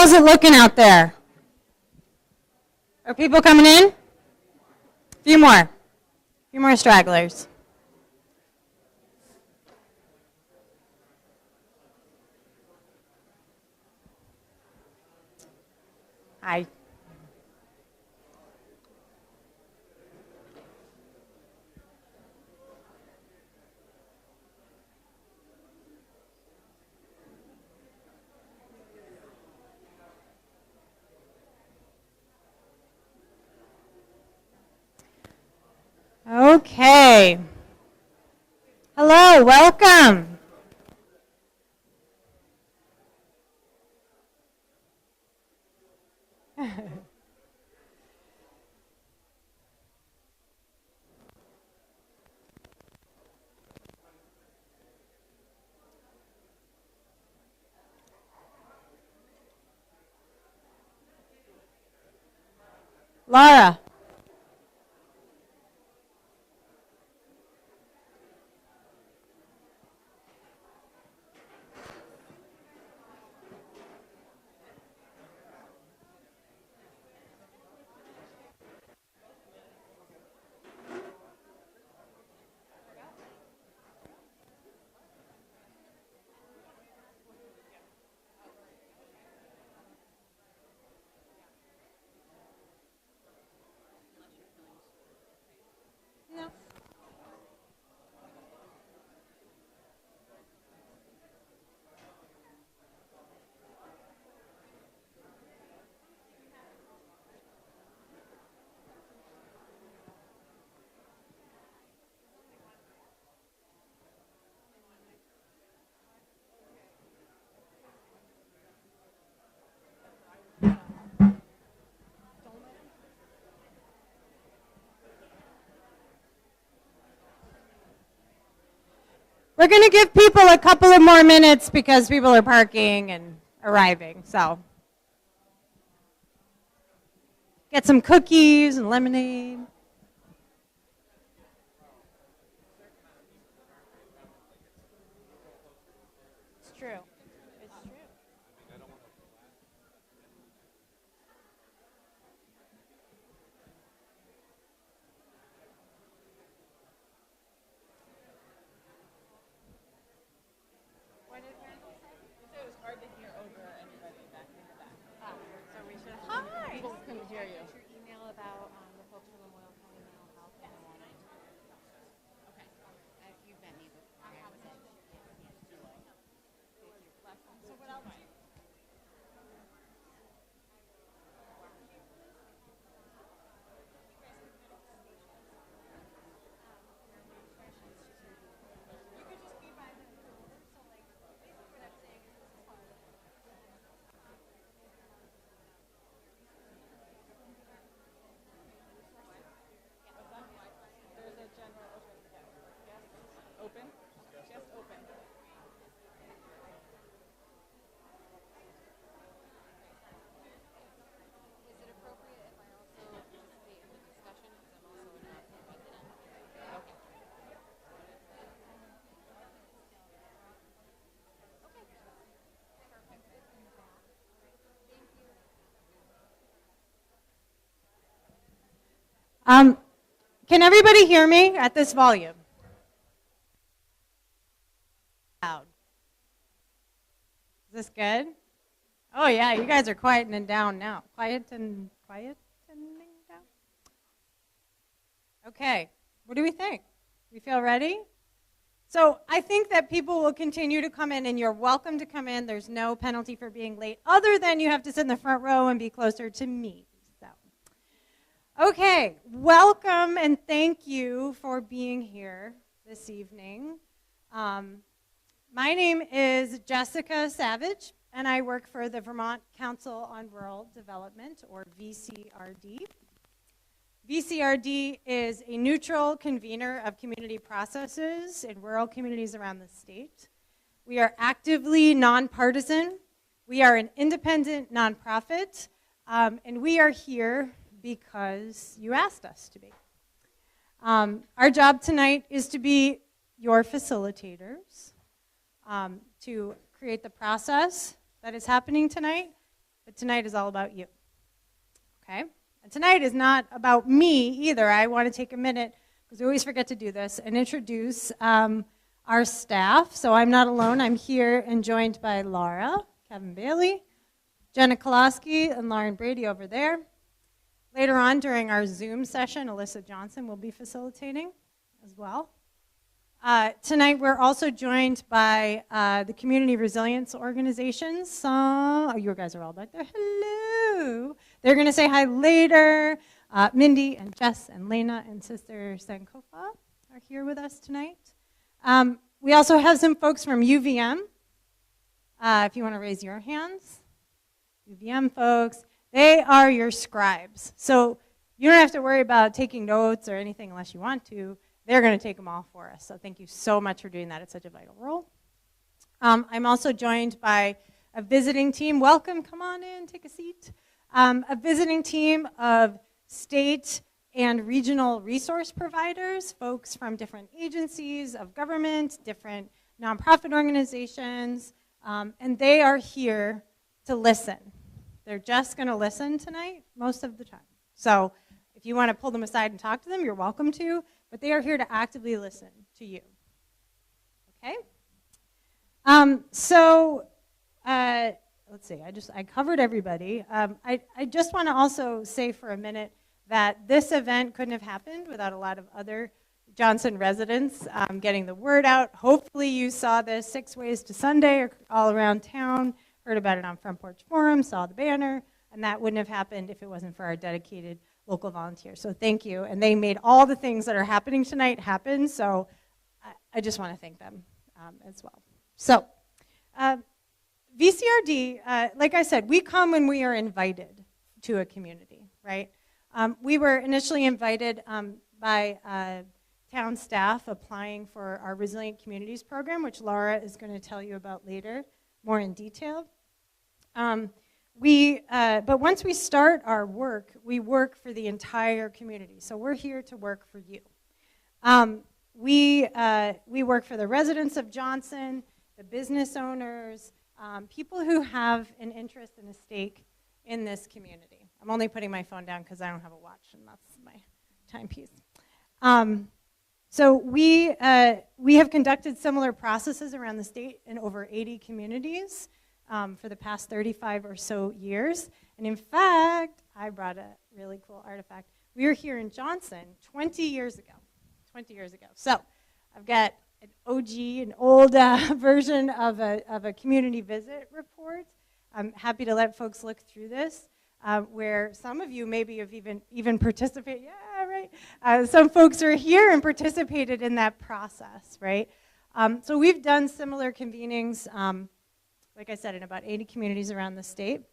How's it looking out there? Are people coming in? A few more stragglers. Hi. Okay. Hello, welcome. Laura. We're going to give people a couple of more minutes because people are parking and arriving. So get some cookies and lemonade. It's true. It's true. What did Randall say? He said it was hard to hear over anybody back in the back. So we should. Hi. People couldn't hear you. Your email about the folks from the Loyal County Mental Health in the morning. Okay. You've met me before. I haven't. So what else? There's a general open guest. Open? Guest open. Is it appropriate if I also participate in the discussion because I'm also not connected in? Okay. Can everybody hear me at this volume? Loud. Is this good? Oh yeah, you guys are quietening down now. Quietening down. Okay, what do we think? We feel ready? So I think that people will continue to come in, and you're welcome to come in. There's no penalty for being late, other than you have to sit in the front row and be closer to me. Okay, welcome and thank you for being here this evening. My name is Jessica Savage, and I work for the Vermont Council on Rural Development, or VCRD. VCRD is a neutral convener of community processes in rural communities around the state. We are actively nonpartisan. We are an independent nonprofit, and we are here because you asked us to be. Our job tonight is to be your facilitators, to create the process that is happening tonight, but tonight is all about you. Okay? And tonight is not about me either. I want to take a minute, because we always forget to do this, and introduce our staff. So I'm not alone. I'm here and joined by Laura, Kevin Bailey, Jenna Koloski, and Lauren Brady over there. Later on during our Zoom session, Alyssa Johnson will be facilitating as well. Tonight we're also joined by the Community Resilience Organizations. You guys are all back there. Hello. They're going to say hi later. Mindy and Jess and Lena and Sister Sankofa are here with us tonight. We also have some folks from UVM. If you want to raise your hands. UVM folks, they are your scribes. So you don't have to worry about taking notes or anything unless you want to. They're going to take them all for us. So thank you so much for doing that. It's such a vital role. I'm also joined by a visiting team. Welcome. Come on in. Take a seat. A visiting team of state and regional resource providers, folks from different agencies of government, different nonprofit organizations, and they are here to listen. They're just going to listen tonight most of the time. So if you want to pull them aside and talk to them, you're welcome to, but they are here to actively listen to you. Okay? Let's see, I covered everybody. I just want to also say for a minute that this event couldn't have happened without a lot of other Johnson residents getting the word out. Hopefully you saw this 6 Ways to Sunday all around town, heard about it on Front Porch Forum, saw the banner, and that wouldn't have happened if it wasn't for our dedicated local volunteers. So thank you. And they made all the things that are happening tonight happen, so I just want to thank them as well. So VCRD, like I said, we come when we are invited to a community, right? We were initially invited by town staff applying for our Resilient Communities program, which Laura is going to tell you about later, more in detail. But once we start our work, we work for the entire community. So we're here to work for you. We work for the residents of Johnson, the business owners, people who have an interest and a stake in this community. I'm only putting my phone down because I don't have a watch, and that's my timepiece. So we have conducted similar processes around the state in over 80 communities for the past 35 or so years. And in fact, I brought a really cool artifact. We were here in Johnson 20 years ago. 20 years ago. So I've got an OG, an old version of a community visit report. I'm happy to let folks look through this, where some of you maybe have even participated. Yeah, right. Some folks are here and participated in that process, right? So we've done similar convenings, like I said, in about 80 communities around the state.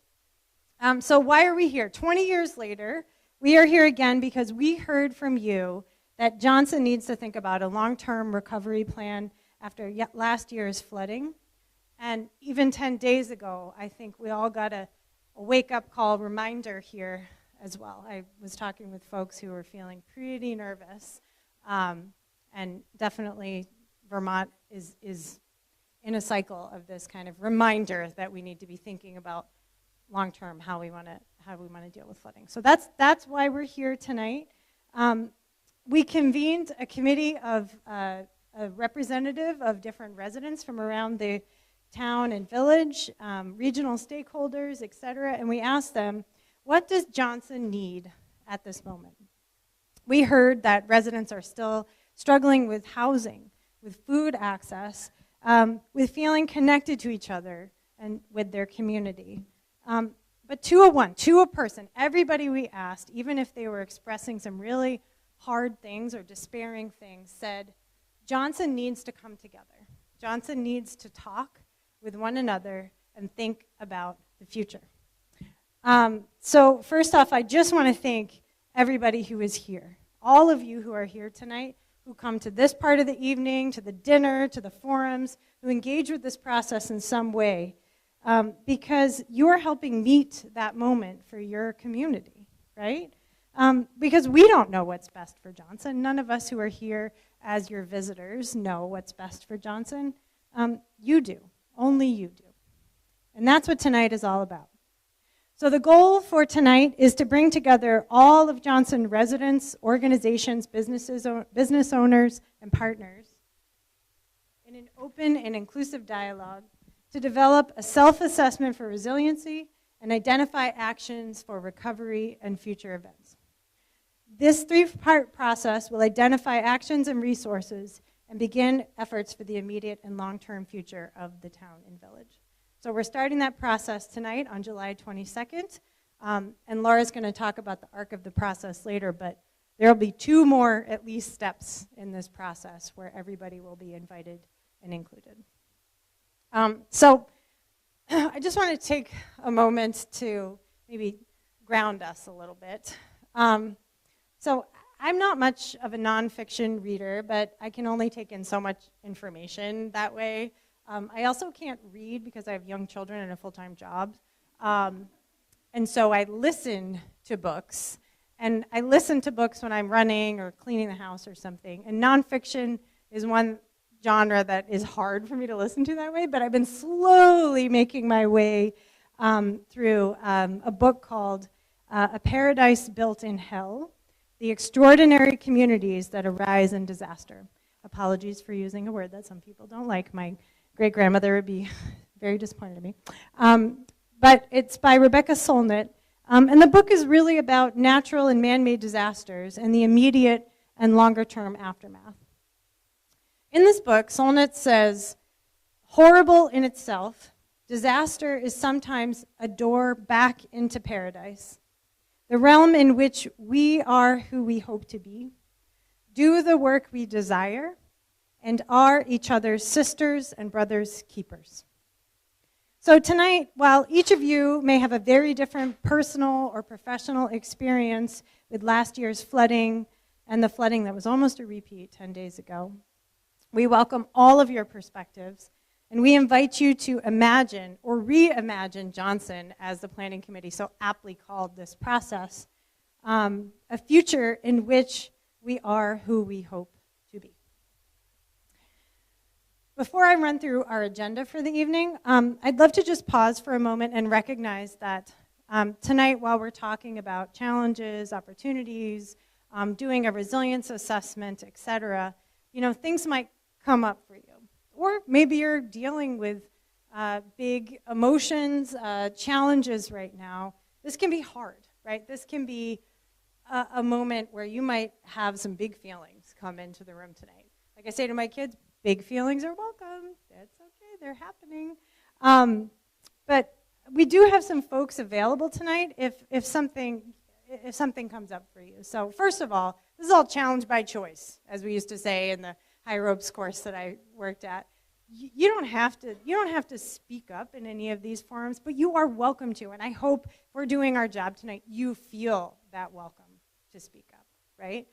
So why are we here? 20 years later, we are here again because we heard from you that Johnson needs to think about a long-term recovery plan after last year's flooding. And even 10 days ago, I think we all got a wake-up call reminder here as well. I was talking with folks who were feeling pretty nervous, and definitely Vermont is in a cycle of this kind of reminder that we need to be thinking about long-term how we want to deal with flooding. So that's why we're here tonight. We convened a committee of a representative of different residents from around the town and village, regional stakeholders, et cetera, and we asked them, what does Johnson need at this moment? We heard that residents are still struggling with housing, with food access, with feeling connected to each other and with their community. But to a person, everybody we asked, even if they were expressing some really hard things or despairing things, said, Johnson needs to come together. Johnson needs to talk with one another and think about the future. So first off, I just want to thank everybody who is here. All of you who are here tonight, who come to this part of the evening, to the dinner, to the forums, who engage with this process in some way, because you're helping meet that moment for your community, right? Because we don't know what's best for Johnson. None of us who are here as your visitors know what's best for Johnson. You do. Only you do. And that's what tonight is all about. So the goal for tonight is to bring together all of Johnson residents, organizations, business owners, and partners in an open and inclusive dialogue to develop a self-assessment for resiliency and identify actions for recovery and future events. This three-part process will identify actions and resources and begin efforts for the immediate and long-term future of the town and village. So we're starting that process tonight on July 22nd, and Laura's going to talk about the arc of the process later, but there will be 2 more at least steps in this process where everybody will be invited and included. So I just want to take a moment to maybe ground us a little bit. So I'm not much of a nonfiction reader, but I can only take in so much information that way. I also can't read because I have young children and a full-time job. And so I listen to books. And I listen to books when I'm running or cleaning the house or something. And nonfiction is one genre that is hard for me to listen to that way, but I've been slowly making my way through a book called A Paradise Built in Hell: The Extraordinary Communities That Arise in Disaster. Apologies for using a word that some people don't like. My great-grandmother would be very disappointed in me. But it's by Rebecca Solnit. And the book is really about natural and man-made disasters and the immediate and longer-term aftermath. In this book, Solnit says, horrible in itself, disaster is sometimes a door back into paradise, the realm in which we are who we hope to be, do the work we desire, and are each other's sisters and brothers' keepers. So tonight, while each of you may have a very different personal or professional experience with last year's flooding and the flooding that was almost a repeat 10 days ago, we welcome all of your perspectives, and we invite you to imagine or reimagine Johnson, as the Planning Committee so aptly called this process, a future in which we are who we hope to be. Before I run through our agenda for the evening, I'd love to just pause for a moment and recognize that tonight, while we're talking about challenges, opportunities, doing a resilience assessment, et cetera, things might come up for you. Or maybe you're dealing with big emotions, challenges right now. This can be hard, right? This can be a moment where you might have some big feelings come into the room tonight. Like I say to my kids, big feelings are welcome. That's okay, they're happening. But we do have some folks available tonight if something comes up for you. So first of all, this is all challenge by choice, as we used to say in the high ropes course that I worked at. You don't have to speak up in any of these forums, but you are welcome to. And I hope if we're doing our job tonight, you feel that welcome to speak up, right?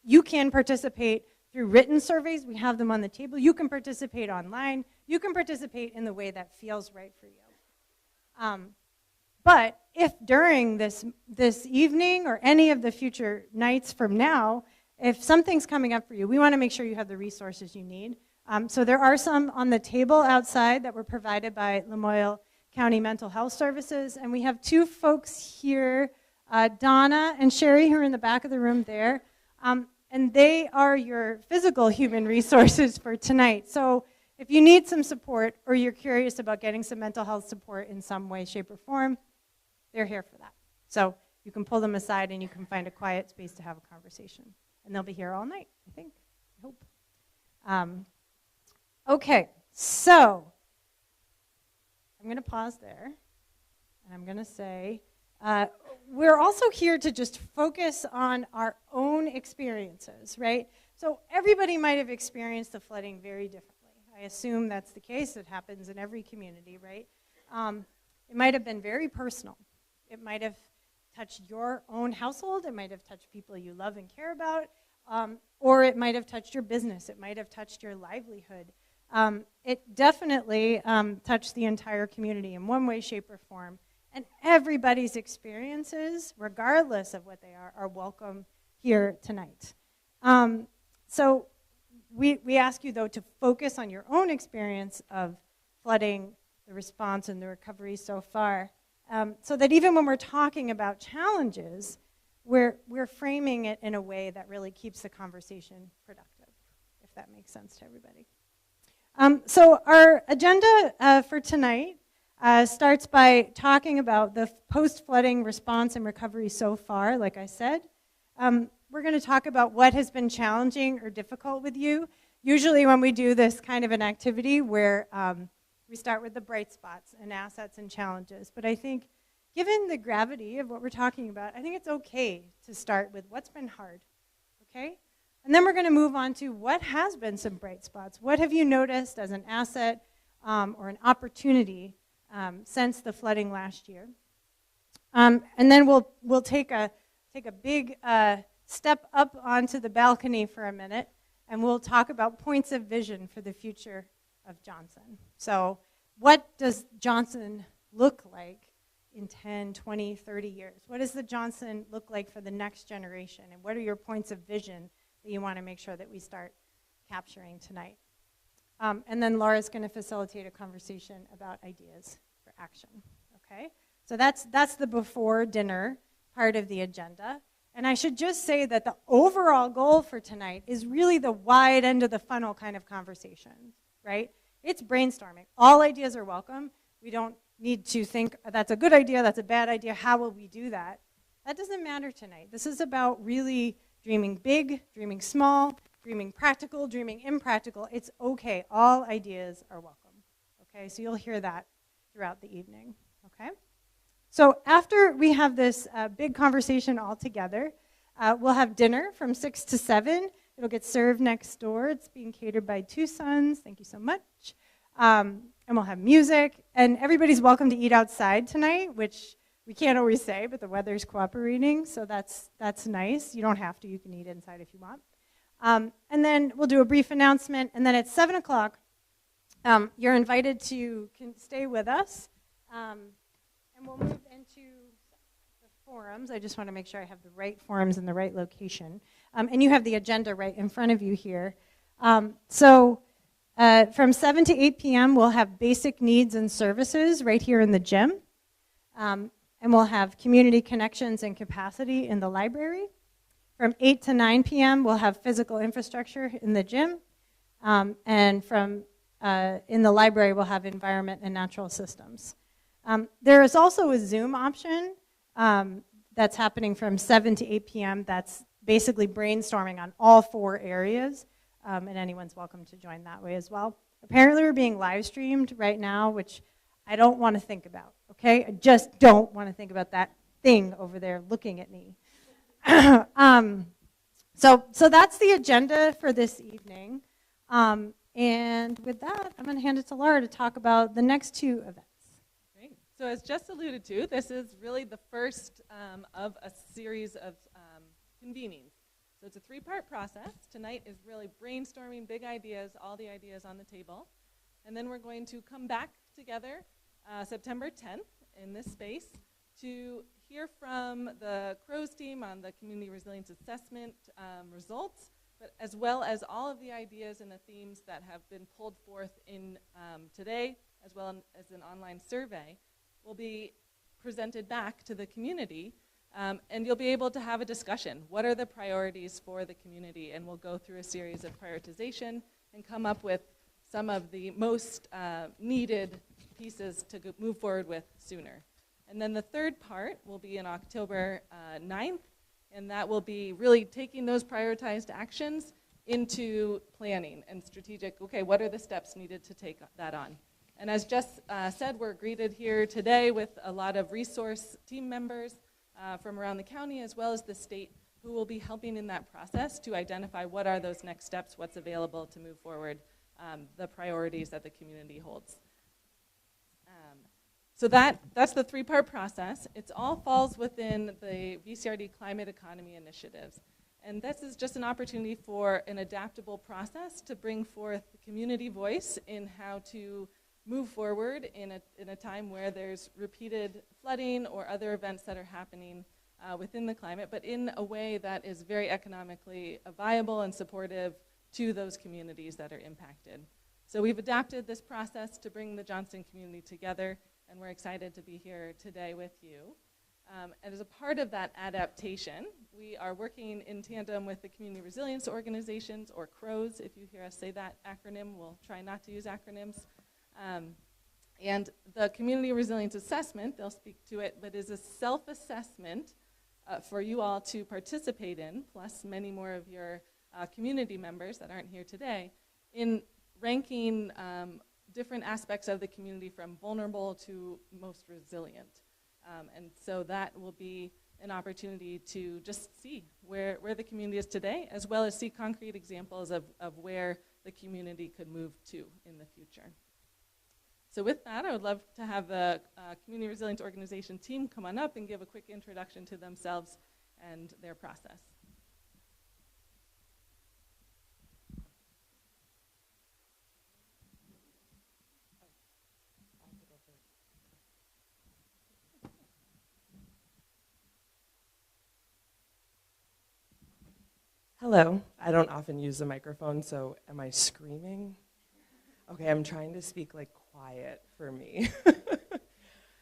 You can participate through written surveys. We have them on the table. You can participate online. You can participate in the way that feels right for you. But if during this evening or any of the future nights from now, if something's coming up for you, we want to make sure you have the resources you need. So there are some on the table outside that were provided by Lamoille County Mental Health Services. And we have 2 folks here, Donna and Sherry, who are in the back of the room there. And they are your physical human resources for tonight. So if you need some support or you're curious about getting some mental health support in some way, shape, or form, they're here for that. So you can pull them aside and you can find a quiet space to have a conversation. And they'll be here all night, I think, I hope. Okay, so I'm going to pause there, and I'm going to say, we're also here to just focus on our own experiences, right? So everybody might have experienced the flooding very differently. I assume that's the case. It happens in every community, right? It might have been very personal. It might have touched your own household. It might have touched people you love and care about. Or it might have touched your business. It might have touched your livelihood. It definitely touched the entire community in one way, shape, or form. And everybody's experiences, regardless of what they are welcome here tonight. So we ask you, though, to focus on your own experience of flooding, the response, and the recovery so far, so that even when we're talking about challenges, we're framing it in a way that really keeps the conversation productive, if that makes sense to everybody. So our agenda for tonight starts by talking about the post-flooding response and recovery so far, like I said. We're going to talk about what has been challenging or difficult with you. Usually when we do this kind of an activity where we start with the bright spots and assets and challenges. But I think given the gravity of what we're talking about, I think it's okay to start with what's been hard, okay? And then we're going to move on to what has been some bright spots. What have you noticed as an asset or an opportunity since the flooding last year? And then we'll take a big step up onto the balcony for a minute, and we'll talk about points of vision for the future of Johnson. So what does Johnson look like in 10, 20, 30 years? What does the Johnson look like for the next generation? And what are your points of vision that you want to make sure that we start capturing tonight? And then Laura's going to facilitate a conversation about ideas for action, okay? So that's the before dinner part of the agenda. And I should just say that the overall goal for tonight is really the wide end of the funnel kind of conversation, right? It's brainstorming. All ideas are welcome. We don't need to think, that's a good idea, that's a bad idea, how will we do that? That doesn't matter tonight. This is about really dreaming big, dreaming small, dreaming practical, dreaming impractical. It's okay. All ideas are welcome, okay? So you'll hear that throughout the evening, okay? So after we have this big conversation all together, we'll have dinner from 6 to 7. It'll get served next door. It's being catered by Two Sons. Thank you so much. And we'll have music. And everybody's welcome to eat outside tonight, which we can't always say, but the weather's cooperating, so that's nice. You don't have to. You can eat inside if you want. And then we'll do a brief announcement. And then at 7 o'clock, you're invited to stay with us. And we'll move into the forums. I just want to make sure I have the right forums in the right location. And you have the agenda right in front of you here. So from 7 to 8 p.m., we'll have basic needs and services right here in the gym. And we'll have community connections and capacity in the library. From 8 to 9 p.m., we'll have physical infrastructure in the gym. And from in the library, we'll have environment and natural systems. There is also a Zoom option that's happening from 7 to 8 p.m. that's basically brainstorming on all 4 areas, and anyone's welcome to join that way as well. Apparently we're being live streamed right now, which I don't want to think about, okay? I just don't want to think about that thing over there looking at me. So that's the agenda for this evening. And with that, I'm going to hand it to Laura to talk about the next 2 events. So as just alluded to, this is really the first of a series of convenings. So it's a 3-part process. Tonight is really brainstorming big ideas, all the ideas on the table. And then we're going to come back together September 10th in this space to hear from the CROWS team on the Community Resilience Assessment results, but as well as all of the ideas and the themes that have been pulled forth in today, as well as an online survey, will be presented back to the community, and you'll be able to have a discussion. What are the priorities for the community? And we'll go through a series of prioritization and come up with some of the most needed pieces to move forward with sooner. And then the third part will be in October 9th, and that will be really taking those prioritized actions into planning and strategic, okay, what are the steps needed to take that on? And as Jess said, we're greeted here today with a lot of resource team members from around the county as well as the state who will be helping in that process to identify what are those next steps, what's available to move forward, the priorities that the community holds. So that's the 3-part process. It all falls within the VCRD Climate Economy Initiatives. And this is just an opportunity for an adaptable process to bring forth community voice in how to move forward in a time where there's repeated flooding or other events that are happening within the climate, but in a way that is very economically viable and supportive to those communities that are impacted. So we've adapted this process to bring the Johnson community together and we're excited to be here today with you. And as a part of that adaptation, we are working in tandem with the community resilience organizations, or CROs. If you hear us say that acronym, we'll try not to use acronyms. And the community resilience assessment, they'll speak to it, but is a self-assessment for you all to participate in, plus many more of your community members that aren't here today, in ranking different aspects of the community from vulnerable to most resilient. And so that will be an opportunity to just see where the community is today, as well as see concrete examples of where the community could move to in the future. So with that, I would love to have the Community Resilience Organization team come on up and give a quick introduction to themselves and their process. Hello. I don't often use the microphone, so am I screaming? Okay, I'm trying to speak like quiet for me.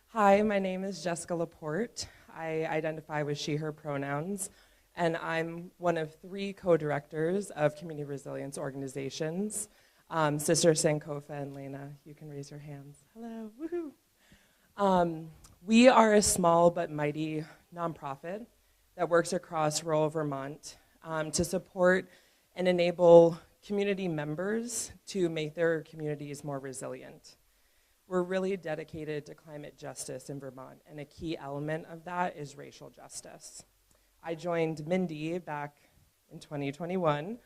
Hi, my name is Jessica Laporte. I identify with she, her pronouns, and I'm one of 3 co-directors of community resilience organizations. Sister Sankofa and Lena, you can raise your hands. Hello, woohoo. We are a small but mighty nonprofit that works across rural Vermont to support and enable community members to make their communities more resilient. We're really dedicated to climate justice in Vermont, and a key element of that is racial justice. I joined Mindy back in 2021,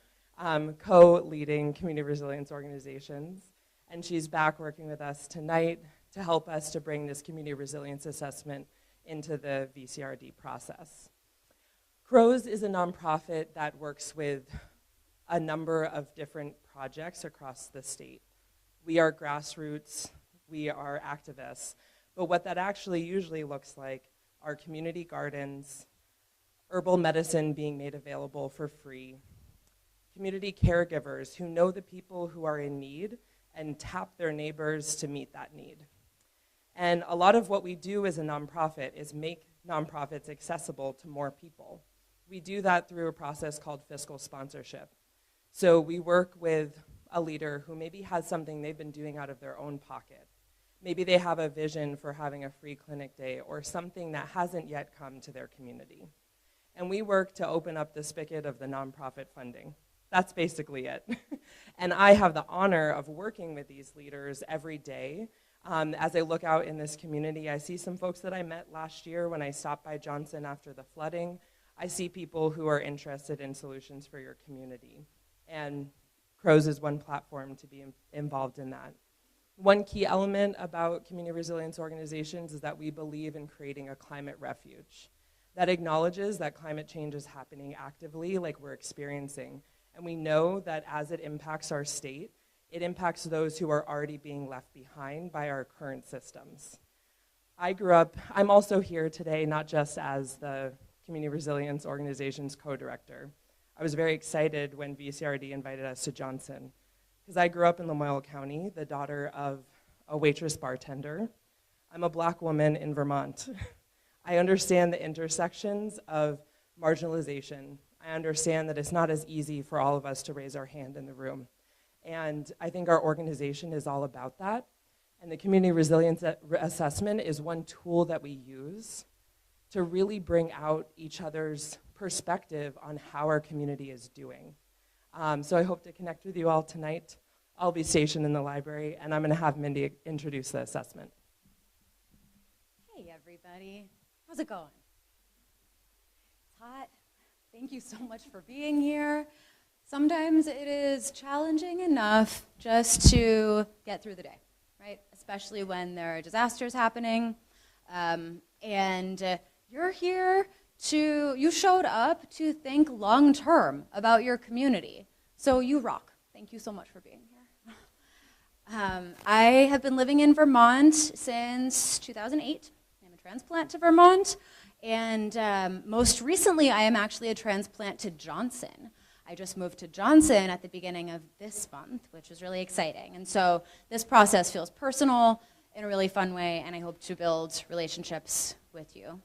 co-leading community resilience organizations, and she's back working with us tonight to help us to bring this community resilience assessment into the VCRD process. CROS is a nonprofit that works with a number of different projects across the state. We are grassroots, we are activists, but what that actually usually looks like are community gardens, herbal medicine being made available for free, community caregivers who know the people who are in need and tap their neighbors to meet that need. And a lot of what we do as a nonprofit is make nonprofits accessible to more people. We do that through a process called fiscal sponsorship. So we work with a leader who maybe has something they've been doing out of their own pocket. Maybe they have a vision for having a free clinic day or something that hasn't yet come to their community. And we work to open up the spigot of the nonprofit funding. That's basically it. And I have the honor of working with these leaders every day. As I look out in this community, I see some folks that I met last year when I stopped by Johnson after the flooding. I see people who are interested in solutions for your community. And CROS is one platform to be involved in that. One key element about community resilience organizations is that we believe in creating a climate refuge that acknowledges that climate change is happening actively like we're experiencing. And we know that as it impacts our state, it impacts those who are already being left behind by our current systems. I'm also here today not just as the Community Resilience Organization's co-director. I was very excited when VCRD invited us to Johnson, because I grew up in Lamoille County, the daughter of a waitress bartender. I'm a Black woman in Vermont. I understand the intersections of marginalization. I understand that it's not as easy for all of us to raise our hand in the room. And I think our organization is all about that. And the Community Resilience Assessment is one tool that we use to really bring out each other's perspective on how our community is doing. So I hope to connect with you all tonight. I'll be stationed in the library, and I'm going to have Mindy introduce the assessment. Hey, everybody. How's it going? It's hot. Thank you so much for being here. Sometimes it is challenging enough just to get through the day, right? Especially when there are disasters happening. You're here you showed up to think long-term about your community. So you rock. Thank you so much for being here. I have been living in Vermont since 2008. I'm a transplant to Vermont. And most recently, I am actually a transplant to Johnson. I just moved to Johnson at the beginning of this month, which is really exciting. And so this process feels personal. in a really fun way, and I hope to build relationships with you.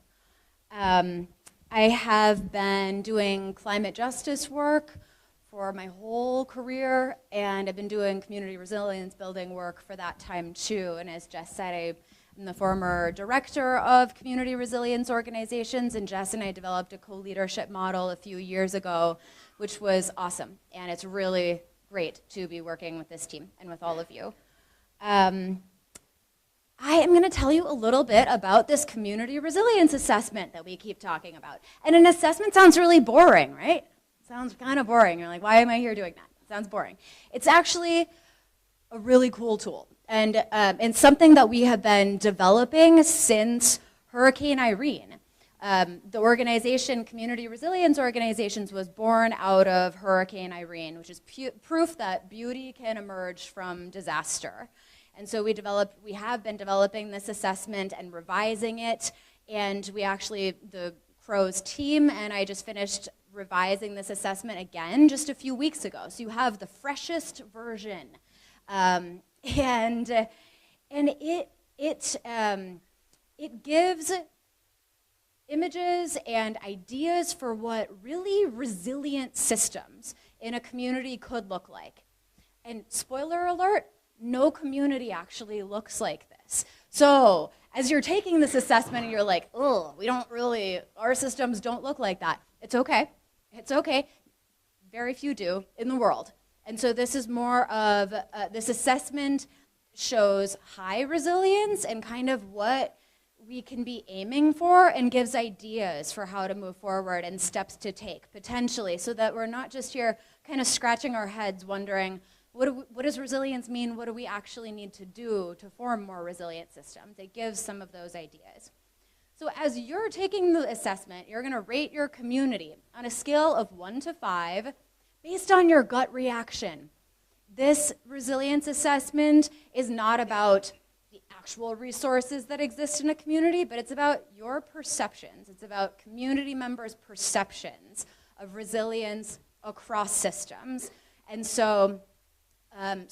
I have been doing climate justice work for my whole career, and I've been doing community resilience building work for that time too. And as Jess said, I'm the former director of community resilience organizations, and Jess and I developed a co-leadership model a few years ago, which was awesome. And it's really great to be working with this team and with all of you. I am going to tell you a little bit about this community resilience assessment that we keep talking about. And an assessment sounds really boring, right? It sounds kind of boring. You're like, why am I here doing that? It sounds boring. It's actually a really cool tool, and something that we have been developing since Hurricane Irene. The organization, Community Resilience Organizations, was born out of Hurricane Irene, which is proof that beauty can emerge from disaster. And so we have been developing this assessment and revising it, and the CROWS team and I just finished revising this assessment again just a few weeks ago. So you have the freshest version. And it gives images and ideas for what really resilient systems in a community could look like. And spoiler alert, no community actually looks like this. So as you're taking this assessment and you're like, oh, our systems don't look like that. It's okay. It's okay. Very few do in the world. And so this is more of, this assessment shows high resilience and kind of what we can be aiming for, and gives ideas for how to move forward and steps to take, potentially, so that we're not just here kind of scratching our heads wondering, what does resilience mean? What do we actually need to do to form more resilient systems? It gives some of those ideas. So as you're taking the assessment, you're going to rate your community on a scale of 1 to 5 based on your gut reaction. This resilience assessment is not about the actual resources that exist in a community, but it's about your perceptions. It's about community members' perceptions of resilience across systems. And so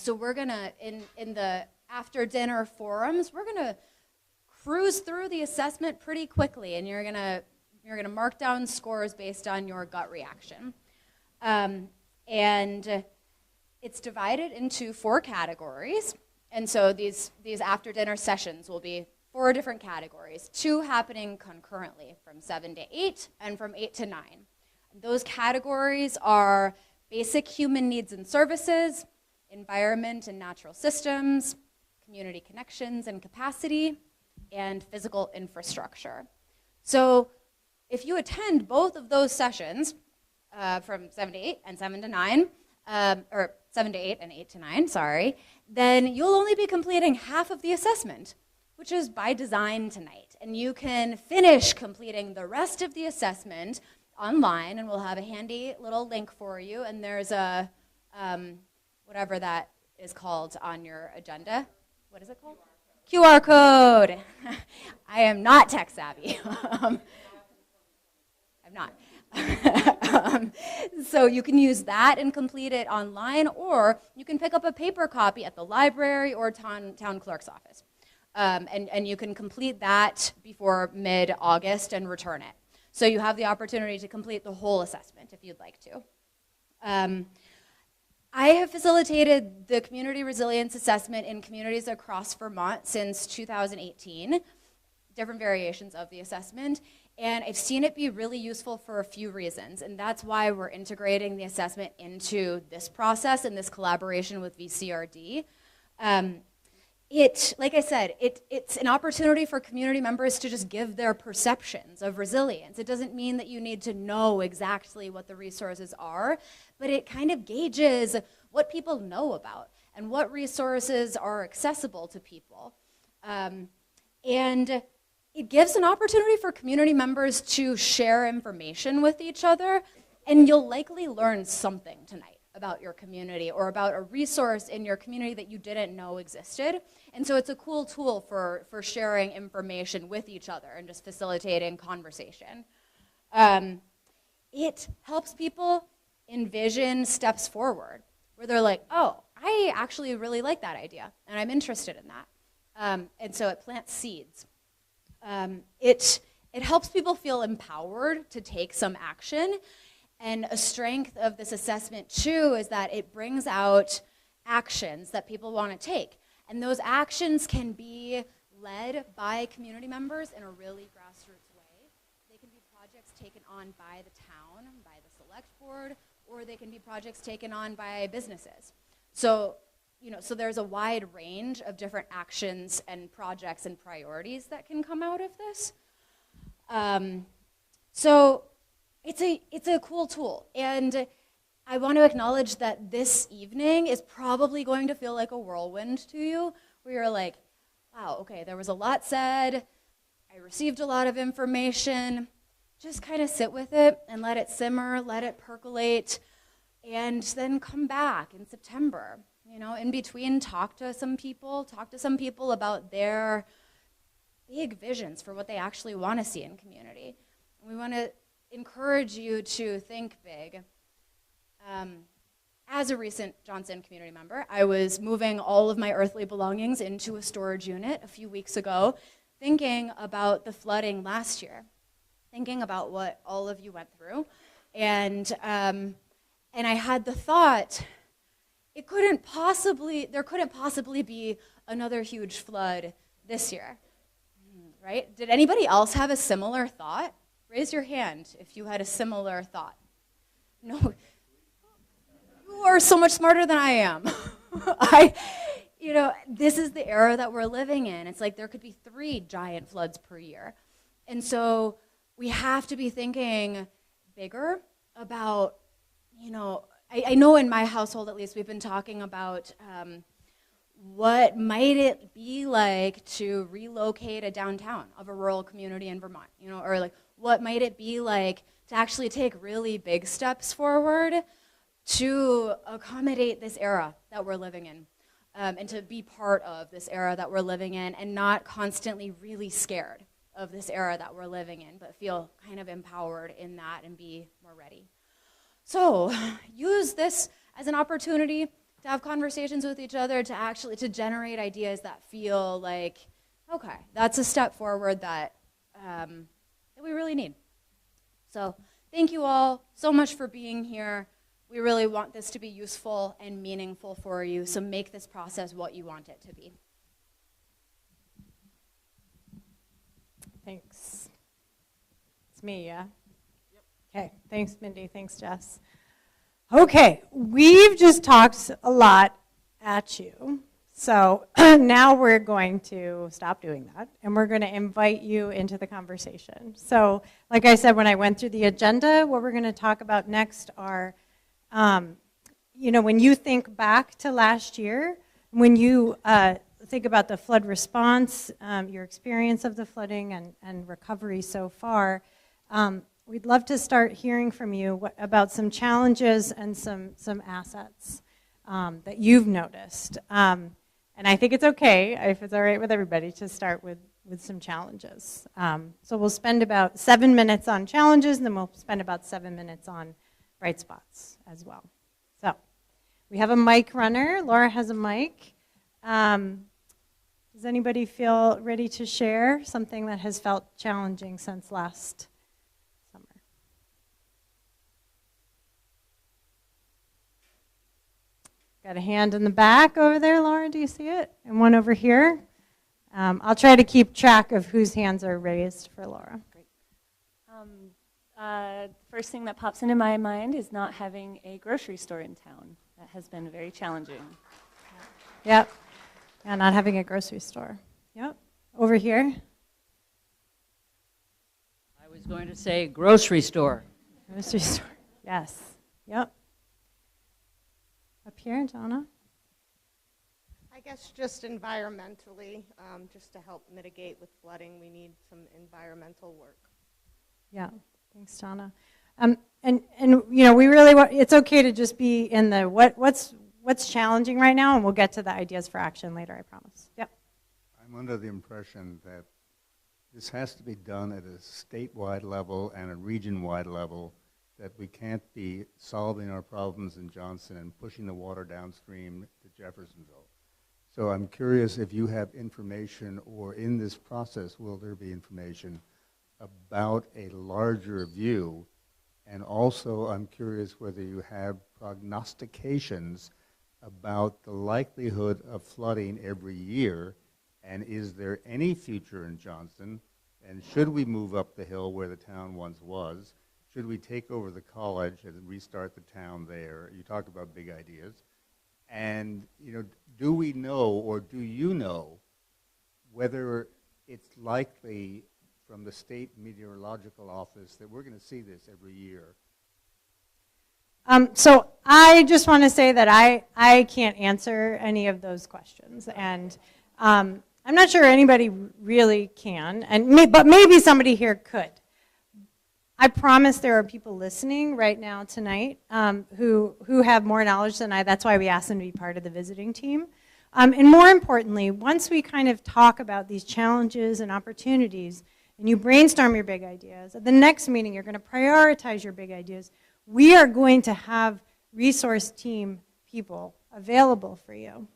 we're gonna, in the after dinner forums, we're gonna cruise through the assessment pretty quickly, and you're gonna mark down scores based on your gut reaction. And it's divided into 4 categories. And so these after dinner sessions will be 4 different categories, 2 happening concurrently from 7 to 8 and from 8 to 9. Those categories are basic human needs and services, environment and natural systems, community connections and capacity, and physical infrastructure. So if you attend both of those sessions from 7 to 8 and 7 to 9, or 7 to 8 and 8 to 9, sorry, then you'll only be completing half of the assessment, which is by design tonight. And you can finish completing the rest of the assessment online, and we'll have a handy little link for you, and there's a, whatever that is called on your agenda. What is it called? QR code. I am not tech savvy. I'm not. So you can use that and complete it online, or you can pick up a paper copy at the library or town clerk's office. And you can complete that before mid-August and return it. So you have the opportunity to complete the whole assessment if you'd like to. I have facilitated the community resilience assessment in communities across Vermont since 2018, different variations of the assessment, and I've seen it be really useful for a few reasons, and that's why we're integrating the assessment into this process and this collaboration with VCRD. Like I said, it's an opportunity for community members to just give their perceptions of resilience. It doesn't mean that you need to know exactly what the resources are, but it kind of gauges what people know about and what resources are accessible to people. And it gives an opportunity for community members to share information with each other, and you'll likely learn something tonight about your community or about a resource in your community that you didn't know existed. And so it's a cool tool for sharing information with each other and just facilitating conversation. It helps people envision steps forward where they're like, oh, I actually really like that idea and I'm interested in that. And so it plants seeds. It helps people feel empowered to take some action. And a strength of this assessment, too, is that it brings out actions that people want to take. And those actions can be led by community members in a really grassroots way. They can be projects taken on by the town, by the select board, or they can be projects taken on by businesses. So, so there's a wide range of different actions and projects and priorities that can come out of this. So it's a cool tool, and I want to acknowledge that this evening is probably going to feel like a whirlwind to you, where you're like, wow, okay, there was a lot said, I received a lot of information. Just kind of sit with it and let it simmer, let it percolate, and then come back in September. In between, talk to some people about their big visions for what they actually want to see in community. And we want to encourage you to think big. As a recent Johnson community member, I was moving all of my earthly belongings into a storage unit a few weeks ago, thinking about the flooding last year, thinking about what all of you went through. And I had the thought, there couldn't possibly be another huge flood this year, right? Did anybody else have a similar thought? Raise your hand if you had a similar thought. No, you are so much smarter than I am. This is the era that we're living in. It's like there could be 3 giant floods per year. And so we have to be thinking bigger about, I know in my household at least we've been talking about what might it be like to relocate a downtown of a rural community in Vermont, or like what might it be like to actually take really big steps forward to accommodate this era that we're living in, and to be part of this era that we're living in and not constantly really scared of this era that we're living in, but feel kind of empowered in that and be more ready. So use this as an opportunity to have conversations with each other, to generate ideas that feel like, okay, that's a step forward that we really need. So thank you all so much for being here. We really want this to be useful and meaningful for you, so make this process what you want it to be. Thanks. It's me, yeah? Yep. Okay, thanks, Mindy. Thanks, Jess. Okay, we've just talked a lot at you. So now we're going to stop doing that, and we're going to invite you into the conversation. So like I said, when I went through the agenda, what we're going to talk about next are, when you think back to last year, when you think about the flood response, your experience of the flooding and recovery so far, we'd love to start hearing from you about some challenges and some assets that you've noticed. And I think it's okay, if it's all right with everybody, to start with some challenges. So we'll spend about 7 minutes on challenges, and then we'll spend about 7 minutes on bright spots as well. So we have a mic runner. Laura has a mic. Does anybody feel ready to share something that has felt challenging since last summer? Got a hand in the back over there, Laura, do you see it? And one over here. I'll try to keep track of whose hands are raised for Laura. Great. First thing that pops into my mind is not having a grocery store in town. That has been very challenging. Yep. Yeah, not having a grocery store. Yep. Over here. I was going to say grocery store. Grocery store. Yes. Yep. Up here, Donna. I guess just environmentally, just to help mitigate with flooding, we need some environmental work. Yeah. Thanks, Donna. And we really want, it's okay to just be in the what's challenging right now, and we'll get to the ideas for action later, I promise. Yep. I'm under the impression that this has to be done at a statewide level and a region-wide level, that we can't be solving our problems in Johnson and pushing the water downstream to Jeffersonville. So I'm curious if you have information, or in this process, will there be information about a larger view? And also, I'm curious whether you have prognostications about the likelihood of flooding every year, and is there any future in Johnston? And should we move up the hill where the town once was? Should we take over the college and restart the town there? You talked about big ideas. And, do we know, or do you know, whether it's likely from the state meteorological office that we're going to see this every year? So I just want to say that I can't answer any of those questions, and I'm not sure anybody really can, but maybe somebody here could. I promise there are people listening right now tonight who have more knowledge than I. That's why we asked them to be part of the visiting team. And more importantly, once we kind of talk about these challenges and opportunities, and you brainstorm your big ideas, at the next meeting you're going to prioritize your big ideas, we are going to have resource team people available for you.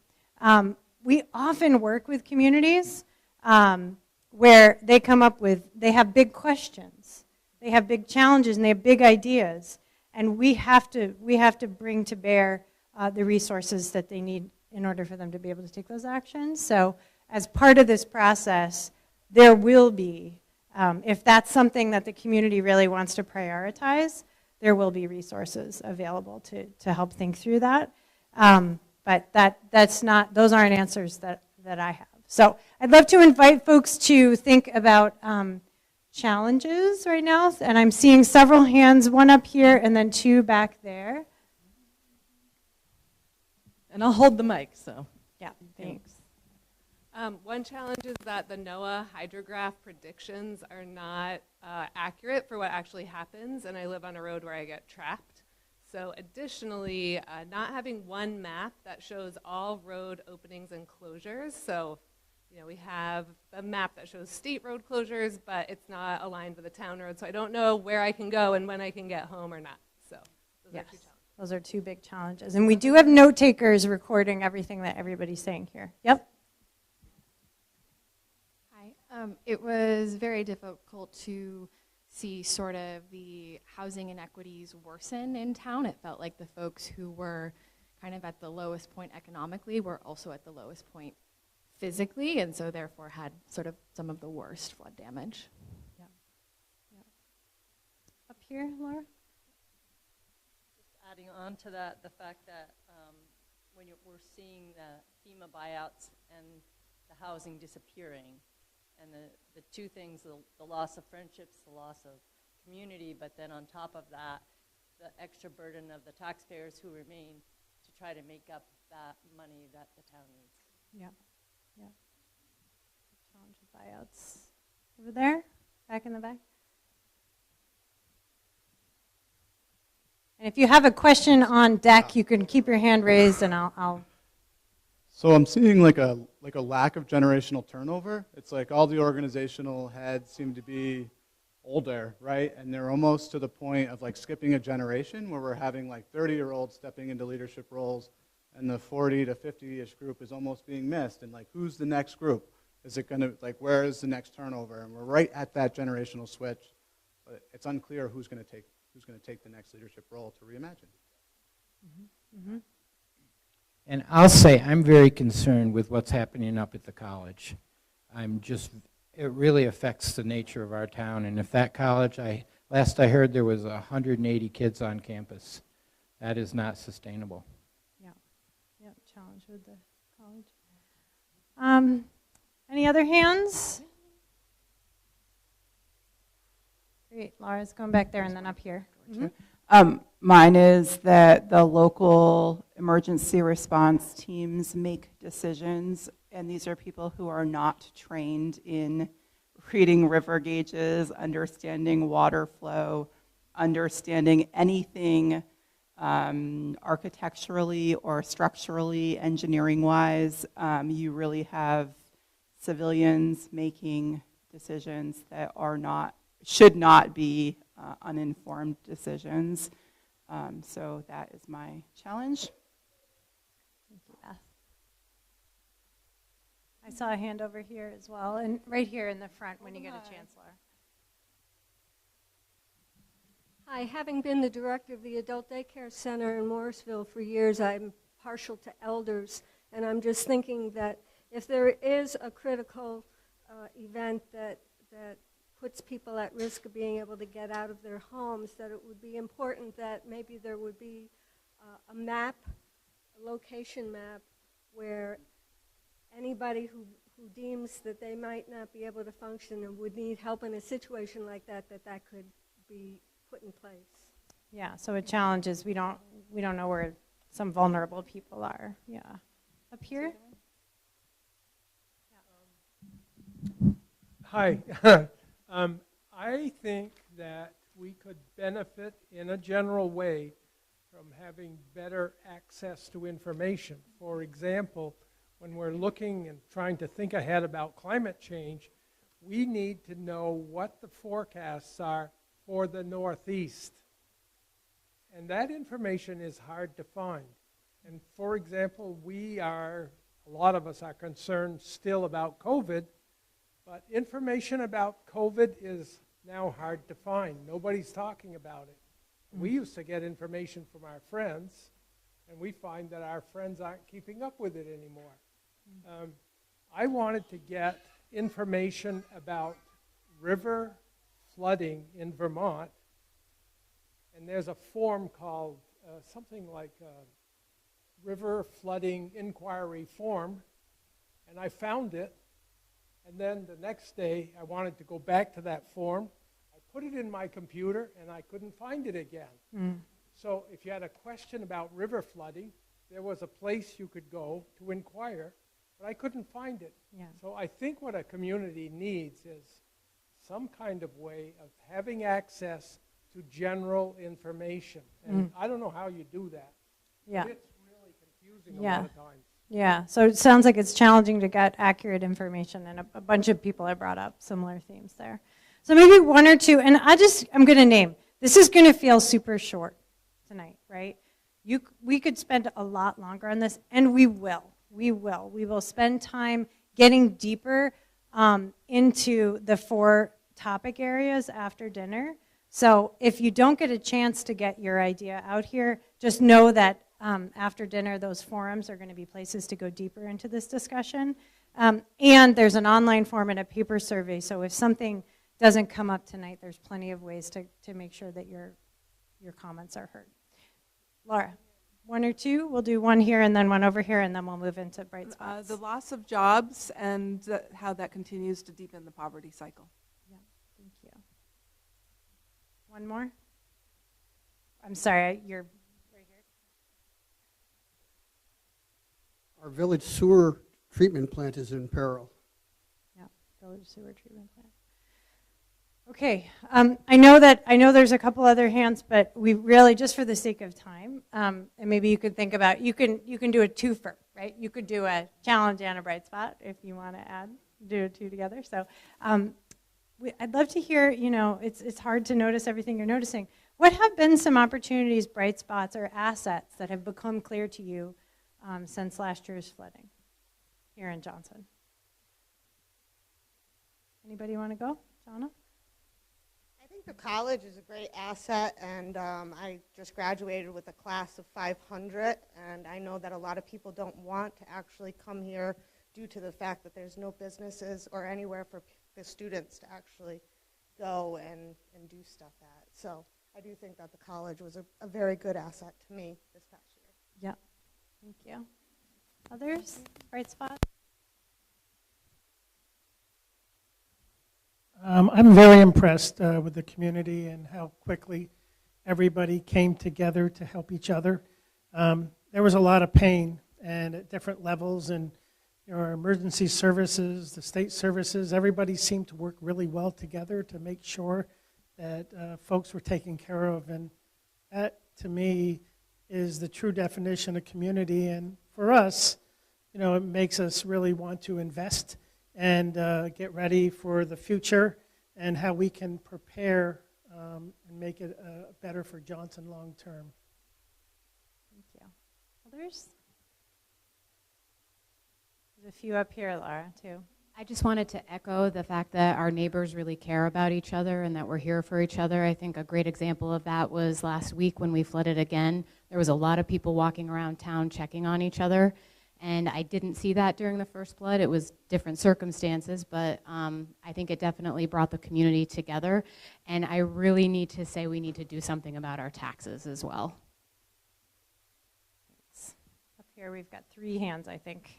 We often work with communities where they come up with, they have big questions. They have big challenges and they have big ideas, and we have to bring to bear the resources that they need in order for them to be able to take those actions. So as part of this process, there will be, if that's something that the community really wants to prioritize, there will be resources available to help think through that. But that's not, those aren't answers that I have. So I'd love to invite folks to think about challenges right now, and I'm seeing several hands, one up here and then two back there. And I'll hold the mic, so. Yeah, thanks. One challenge is that the NOAA hydrograph predictions are not accurate for what actually happens, and I live on a road where I get trapped. So additionally, not having one map that shows all road openings and closures. So we have a map that shows state road closures, but it's not aligned with the town road, so I don't know where I can go and when I can get home or not. So those are two challenges. Those are two big challenges. And we do have note takers recording everything that everybody's saying here. Yep. Hi. It was very difficult to see sort of the housing inequities worsen in town. It felt like the folks who were kind of at the lowest point economically were also at the lowest point physically, and so therefore had sort of some of the worst flood damage. Yeah. Yeah. Up here, Laura? Adding on to that, the fact that when we're seeing the FEMA buyouts and the housing disappearing, and the two things, the loss of friendships, the loss of community, but then on top of that, the extra burden of the taxpayers who remain to try to make up that money that the town needs. Yeah. Yeah. Challenge of buyouts. Over there, back in the back. And if you have a question on deck, you can keep your hand raised, and I'll. So I'm seeing like a lack of generational turnover. It's like all the organizational heads seem to be older, right? And they're almost to the point of like skipping a generation where we're having like 30-year-olds stepping into leadership roles, and the 40 to 50-ish group is almost being missed. And like, who's the next group? Is it going to, like, where is the next turnover? And we're right at that generational switch, but it's unclear who's going to take the next leadership role to reimagine. Mm-hmm. Mm-hmm. And I'll say I'm very concerned with what's happening up at the college. It really affects the nature of our town. And if that college, last I heard there was 180 kids on campus. That is not sustainable. Yeah, yeah, challenge with the college. Any other hands? Great, Laura's going back there and then up here. Mm-hmm. Mine is that the local emergency response teams make decisions, and these are people who are not trained in reading river gauges, understanding water flow, understanding anything architecturally or structurally, engineering-wise. You really have civilians making decisions that should not be uninformed decisions. So that is my challenge. Thank you, Beth. I saw a hand over here as well, and right here in the front when you get a chance, Laura. Hi, having been the director of the Adult Daycare Center in Morrisville for years, I'm partial to elders, and I'm just thinking that if there is a critical event that puts people at risk of being able to get out of their homes, that it would be important that maybe there would be a map, a location map, where anybody who deems that they might not be able to function and would need help in a situation like that could be put in place. Yeah, so a challenge is we don't know where some vulnerable people are. Yeah. Up here? Hi. I think that we could benefit in a general way from having better access to information. For example, when we're looking and trying to think ahead about climate change, we need to know what the forecasts are for the Northeast. And that information is hard to find. And for example, a lot of us are concerned still about COVID, but information about COVID is now hard to find. Nobody's talking about it. We used to get information from our friends, and we find that our friends aren't keeping up with it anymore. I wanted to get information about river flooding in Vermont, and there's a form called something like River Flooding Inquiry Form, and I found it, and then the next day I wanted to go back to that form. I put it in my computer, and I couldn't find it again. So if you had a question about river flooding, there was a place you could go to inquire, but I couldn't find it. Yeah. So I think what a community needs is some kind of way of having access to general information. And I don't know how you do that. Yeah. It's really confusing a lot of times. Yeah, so it sounds like it's challenging to get accurate information, and a bunch of people have brought up similar themes there. So maybe one or two, and I'm going to name. This is going to feel super short tonight, right? We could spend a lot longer on this, and we will. We will spend time getting deeper into the 4 topic areas after dinner. So if you don't get a chance to get your idea out here, just know that after dinner, those forums are going to be places to go deeper into this discussion. And there's an online form and a paper survey, so if something doesn't come up tonight, there's plenty of ways to make sure that your comments are heard. Laura, 1 or 2? We'll do 1 here and then 1 over here, and then we'll move into bright spots. The loss of jobs and how that continues to deepen the poverty cycle. Yeah, thank you. 1 more? I'm sorry, you're right here. Our village sewer treatment plant is in peril. Yeah, village sewer treatment plant. Okay, I know there's a couple other hands, but we really, just for the sake of time, and maybe you could think about, you can do a twofer, right? You could do a challenge and a bright spot if you want to do 2 together. So I'd love to hear, it's hard to notice everything you're noticing. What have been some opportunities, bright spots, or assets that have become clear to you since last year's flooding here in Johnson? Anybody want to go? Jonna? I think the college is a great asset, and I just graduated with a class of 500, and I know that a lot of people don't want to actually come here due to the fact that there's no businesses or anywhere for the students to actually go and do stuff at. So I do think that the college was a very good asset to me this past year. Yeah, thank you. Others? Bright spot? I'm very impressed with the community and how quickly everybody came together to help each other. There was a lot of pain, and at different levels, and our emergency services, the state services, everybody seemed to work really well together to make sure that folks were taken care of. And that, to me, is the true definition of community. And for us, it makes us really want to invest and get ready for the future and how we can prepare and make it better for Johnson long term. Thank you. Others? There's a few up here, Laura, too. I just wanted to echo the fact that our neighbors really care about each other and that we're here for each other. I think a great example of that was last week when we flooded again. There was a lot of people walking around town checking on each other, and I didn't see that during the first flood. It was different circumstances, but I think it definitely brought the community together, and I really need to say we need to do something about our taxes as well. Thanks. Up here we've got 3 hands, I think.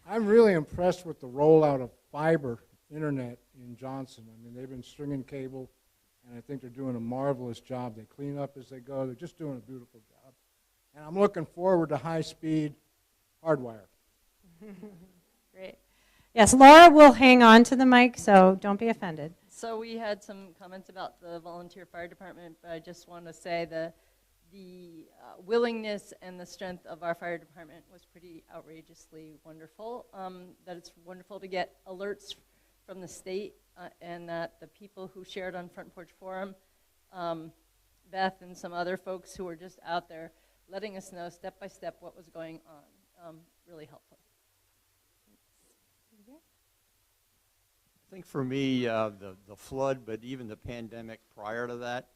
I'm really impressed with the rollout of fiber internet in Johnson. I mean, they've been stringing cable, and I think they're doing a marvelous job. They clean up as they go. They're just doing a beautiful job. And I'm looking forward to high-speed hardwire. Great. Yes, Laura will hang on to the mic, so don't be offended. So we had some comments about the volunteer fire department, but I just want to say the willingness and the strength of our fire department was pretty outrageously wonderful. That it's wonderful to get alerts from the state and that the people who shared on Front Porch Forum, Beth and some other folks who were just out there letting us know step by step what was going on, really helpful. I think for me, the flood, but even the pandemic prior to that,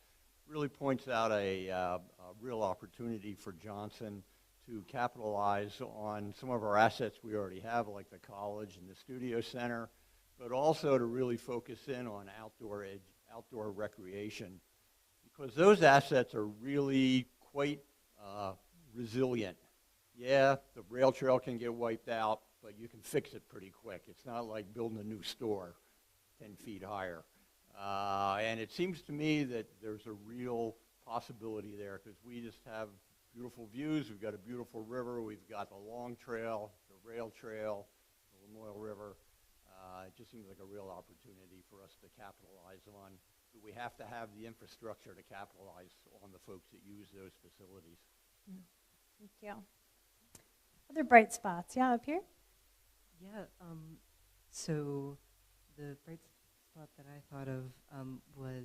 really points out a real opportunity for Johnson to capitalize on some of our assets we already have, like the college and the studio center, but also to really focus in on outdoor recreation, because those assets are really quite resilient. Yeah, the rail trail can get wiped out, but you can fix it pretty quick. It's not like building a new store 10 feet higher. And it seems to me that there's a real possibility there, because we just have beautiful views. We've got a beautiful river. We've got the long trail, the rail trail, the Lamoille River. It just seems like a real opportunity for us to capitalize on. But we have to have the infrastructure to capitalize on the folks that use those facilities. Thank you. Other bright spots? Yeah, up here? Yeah, so the bright spot that I thought of was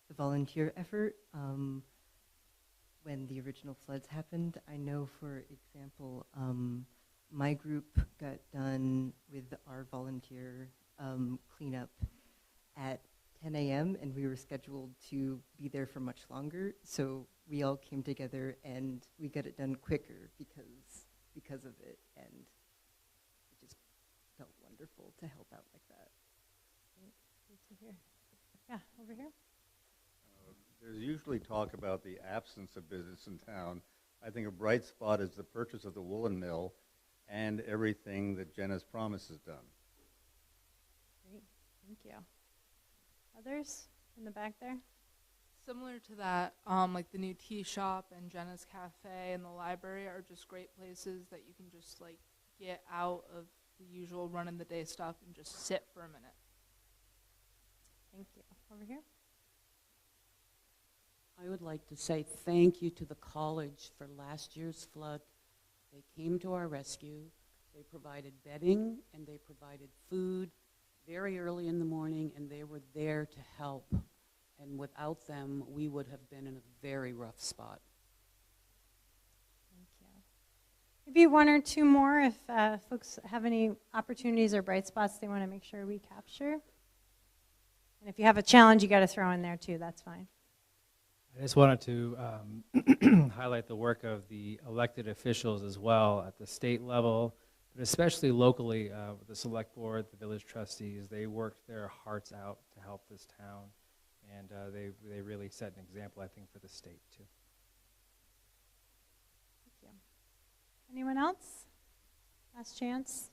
the volunteer effort. When the original floods happened, I know, for example, my group got done with our volunteer cleanup at 10 a.m. and we were scheduled to be there for much longer. So we all came together and we got it done quicker because of it, and it just felt wonderful to help out like that. Good to hear. Yeah, over here. There's usually talk about the absence of business in town. I think a bright spot is the purchase of the woolen mill and everything that Jenna's Promise has done. Great, thank you. Others in the back there? Similar to that, like the new tea shop and Jenna's Cafe and the library are just great places that you can just like get out of the usual run-in-the-day stuff and just sit for a minute. Thank you. Over here? I would like to say thank you to the college for last year's flood. They came to our rescue. They provided bedding and they provided food very early in the morning, and they were there to help. And without them, we would have been in a very rough spot. Thank you. Maybe 1 or 2 more if folks have any opportunities or bright spots they want to make sure we capture. And if you have a challenge you got to throw in there too, that's fine. I just wanted to highlight the work of the elected officials as well at the state level, but especially locally with the select board, the village trustees. They worked their hearts out to help this town, and they really set an example, I think, for the state too. Thank you. Anyone else? Last chance.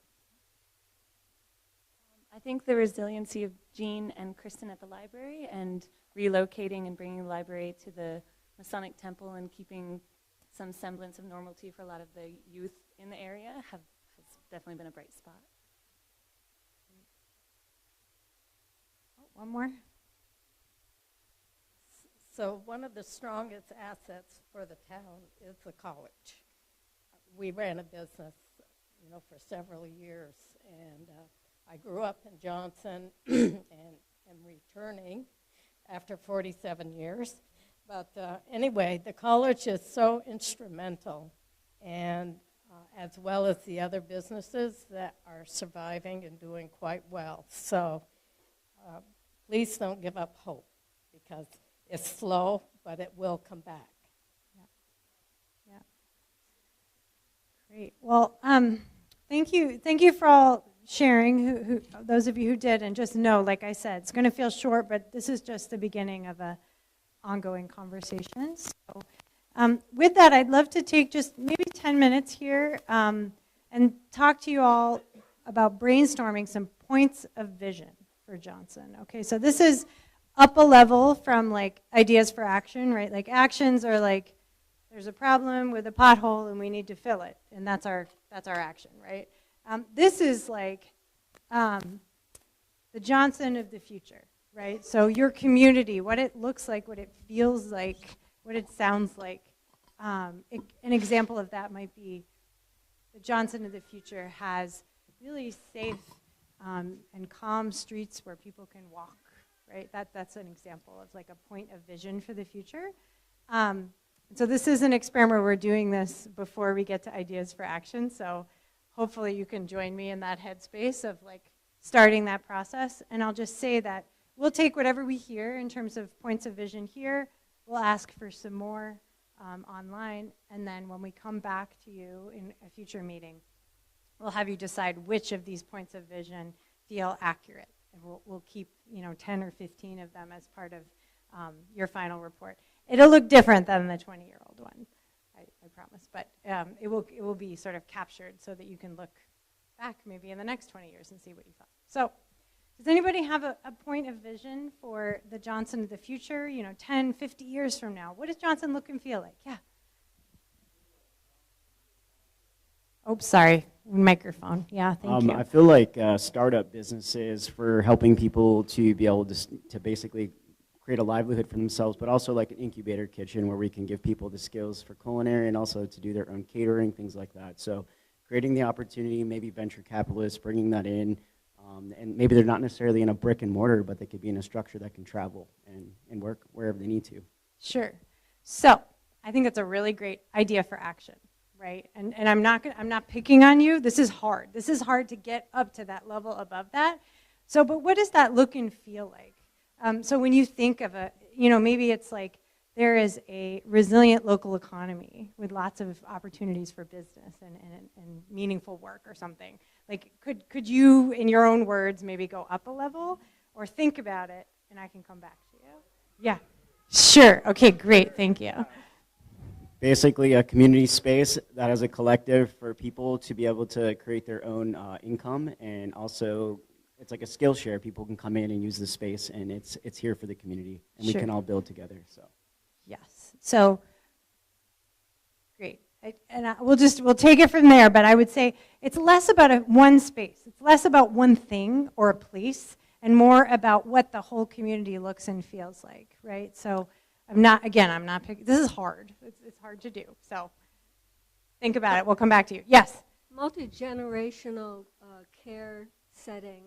I think the resiliency of Jean and Kristen at the library and relocating and bringing the library to the Masonic Temple and keeping some semblance of normalcy for a lot of the youth in the area has definitely been a bright spot. Oh, one more. So one of the strongest assets for the town is the college. We ran a business, for several years, and I grew up in Johnson and am returning after 47 years. But anyway, the college is so instrumental, and as well as the other businesses that are surviving and doing quite well. So please don't give up hope, because it's slow, but it will come back. Yeah. Great. Well, thank you for all sharing, who those of you who did, and just know, like I said, it's going to feel short, but this is just the beginning of a ongoing conversation. So with that, I'd love to take just maybe 10 minutes here and talk to you all about brainstorming some points of vision for Johnson. Okay, so this is up a level from like ideas for action, right? Like actions are like, there's a problem with a pothole and we need to fill it, and that's our action, right? This is like the Johnson of the future, right? So your community, what it looks like, what it feels like, what it sounds like. An example of that might be the Johnson of the future has really safe and calm streets where people can walk, right? That's an example of like a point of vision for the future. So this is an experiment where we're doing this before we get to ideas for action. So hopefully you can join me in that headspace of like starting that process. And I'll just say that we'll take whatever we hear in terms of points of vision here. We'll ask for some more online. And then when we come back to you in a future meeting, we'll have you decide which of these points of vision feel accurate. And we'll keep 10 or 15 of them as part of your final report. It'll look different than the 20-year-old one, I promise. But it will be sort of captured so that you can look back maybe in the next 20 years and see what you thought. So does anybody have a point of vision for the Johnson of the future, 10, 50 years from now? What does Johnson look and feel like? Yeah. Oh, sorry, microphone. Yeah, thank you. I feel like startup businesses for helping people to be able to basically create a livelihood for themselves, but also like an incubator kitchen where we can give people the skills for culinary and also to do their own catering, things like that. So creating the opportunity, maybe venture capitalists, bringing that in, and maybe they're not necessarily in a brick and mortar, but they could be in a structure that can travel and work wherever they need to. Sure. So I think that's a really great idea for action, right? And I'm not picking on you. This is hard. This is hard to get up to that level above that. So, but what does that look and feel like? So when you think of maybe it's like there is a resilient local economy with lots of opportunities for business and meaningful work or something. Like, could you, in your own words, maybe go up a level or think about it, and I can come back to you? Yeah. Sure. Okay, great. Thank you. Basically a community space that is a collective for people to be able to create their own income, and also it's like a skill share. People can come in and use the space, and it's here for the community, and we can all build together. So, yes. So, great. We'll take it from there. But I would say it's less about one space. It's less about one thing or a place, and more about what the whole community looks and feels like, right? So, I'm not picking. This is hard. It's hard to do. So, think about it. We'll come back to you. Yes. Multi-generational care setting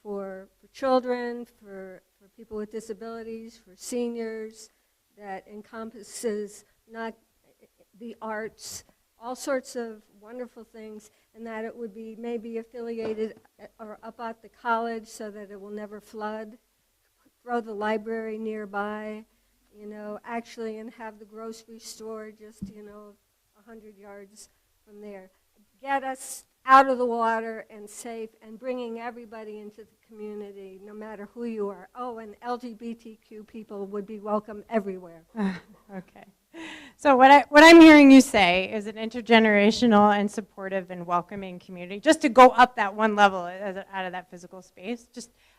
for children, for people with disabilities, for seniors, that encompasses not the arts, all sorts of wonderful things, and that it would be maybe affiliated or up at the college so that it will never flood, throw the library nearby, actually, and have the grocery store just, 100 yards from there. Get us out of the water and safe, and bringing everybody into the community, no matter who you are. Oh, and LGBTQ people would be welcome everywhere. Okay. So what I'm hearing you say is an intergenerational and supportive and welcoming community. Just to go up that one level out of that physical space.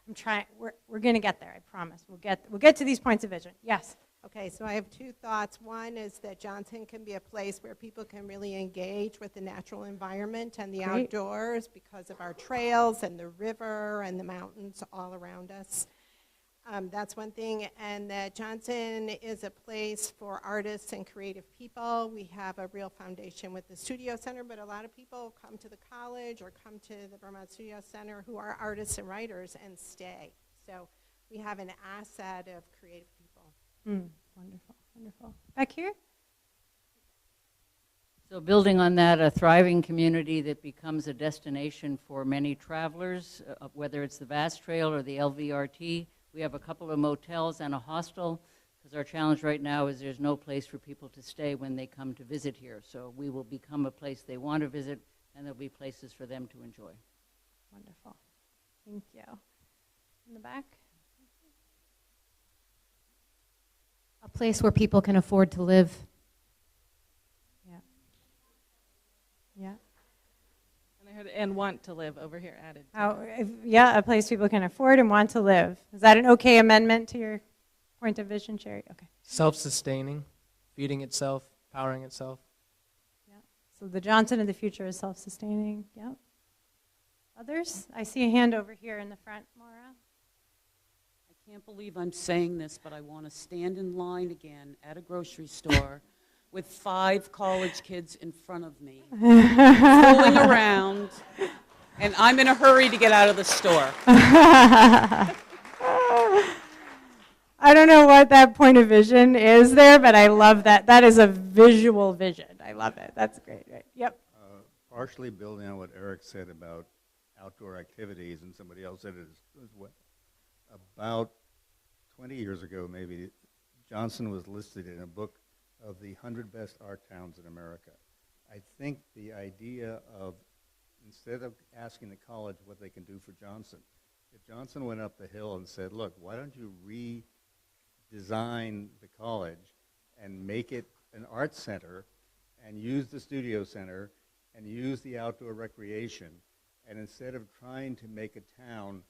I'm trying. We're going to get there. I promise. We'll get to these points of vision. Yes. Okay, so I have two thoughts. One is that Johnson can be a place where people can really engage with the natural environment and the outdoors because of our trails and the river and the mountains all around us. That's one thing. And that Johnson is a place for artists and creative people. We have a real foundation with the Studio Center, but a lot of people come to the college or come to the Vermont Studio Center who are artists and writers and stay. So we have an asset of creative people. Wonderful, wonderful. Back here? So building on that, a thriving community that becomes a destination for many travelers, whether it's the Vast Trail or the LVRT. We have a couple of motels and a hostel, because our challenge right now is there's no place for people to stay when they come to visit here. So we will become a place they want to visit, and there'll be places for them to enjoy. Wonderful. Thank you. In the back? A place where people can afford to live. Yeah. Yeah. And I heard and want to live over here added. Yeah, a place people can afford and want to live. Is that an okay amendment to your point of vision, Sherry? Okay. Self-sustaining, feeding itself, powering itself. Yeah. So the Johnson of the future is self-sustaining. Yep. Others? I see a hand over here in the front, Maura. I can't believe I'm saying this, but I want to stand in line again at a grocery store with 5 college kids in front of me, fooling around, and I'm in a hurry to get out of the store. I don't know what that point of vision is there, but I love that. That is a visual vision. I love it. That's great. Right? Yep. Partially building on what Eric said about outdoor activities, and somebody else said it as well. About 20 years ago, maybe, Johnson was listed in a book of the 100 best art towns in America. I think the idea of, instead of asking the college what they can do for Johnson, if Johnson went up the hill and said, look, why don't you redesign the college and make it an art center and use the studio center and use the outdoor recreation, and instead of trying to make a town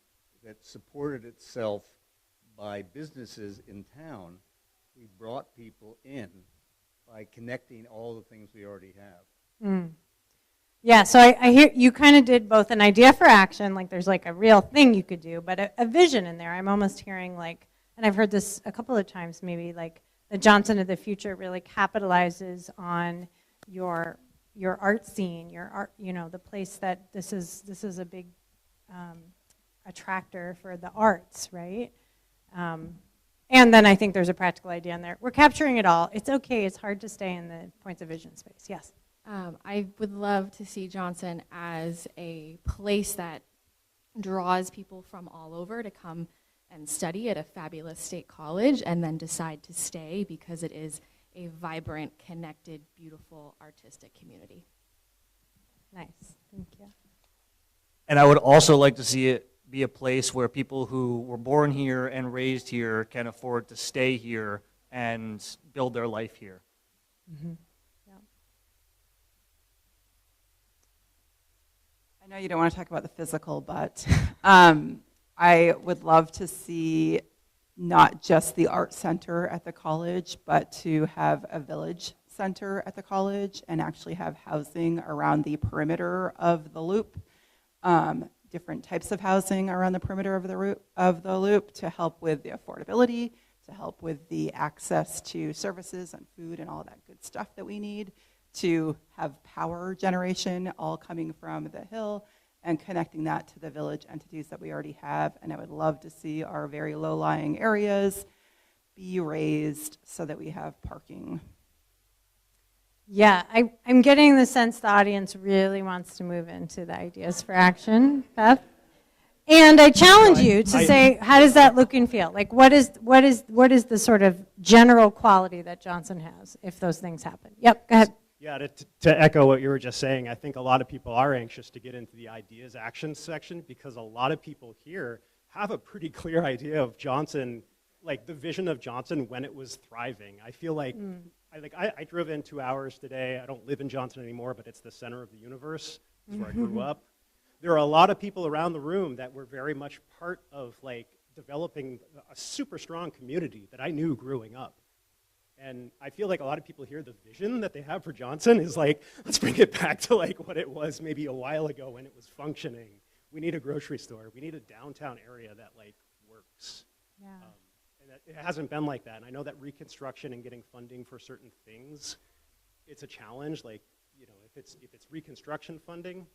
that supported itself by businesses in town, we brought people in by connecting all the things we already have. Mm. Yeah, so I hear you kind of did both an idea for action, like there's like a real thing you could do, but a vision in there. I'm almost hearing like, and I've heard this a couple of times maybe, like the Johnson of the future really capitalizes on your art scene, your art, you know, the place that this is a big attractor for the arts, right? And then I think there's a practical idea in there. We're capturing it all. It's okay. It's hard to stay in the points of vision space. Yes? I would love to see Johnson as a place that draws people from all over to come and study at a fabulous state college and then decide to stay because it is a vibrant, connected, beautiful, artistic community. Nice. Thank you. And I would also like to see it be a place where people who were born here and raised here can afford to stay here and build their life here. Mm-hmm. I know you don't want to talk about the physical, but I would love to see not just the art center at the college, but to have a village center at the college and actually have housing around the perimeter of the loop, different types of housing around the perimeter of the loop to help with the affordability, to help with the access to services and food and all that good stuff that we need, to have power generation all coming from the hill and connecting that to the village entities that we already have. And I would love to see our very low-lying areas be raised so that we have parking. Yeah, I'm getting the sense the audience really wants to move into the ideas for action, Beth. And I challenge you to say, how does that look and feel? Like, what is the sort of general quality that Johnson has if those things happen? Yep, go ahead. Yeah, to echo what you were just saying, I think a lot of people are anxious to get into the ideas action section because a lot of people here have a pretty clear idea of Johnson, like the vision of Johnson when it was thriving. I feel like, I drove in 2 hours today. I don't live in Johnson anymore, but it's the center of the universe. It's where I grew up. There are a lot of people around the room that were very much part of like developing a super strong community that I knew growing up. And I feel like a lot of people here, the vision that they have for Johnson is like, let's bring it back to like what it was maybe a while ago when it was functioning. We need a grocery store. We need a downtown area that like works. Yeah. And it hasn't been like that. And I know that reconstruction and getting funding for certain things, it's a challenge. Like, you know, if it's reconstruction funding,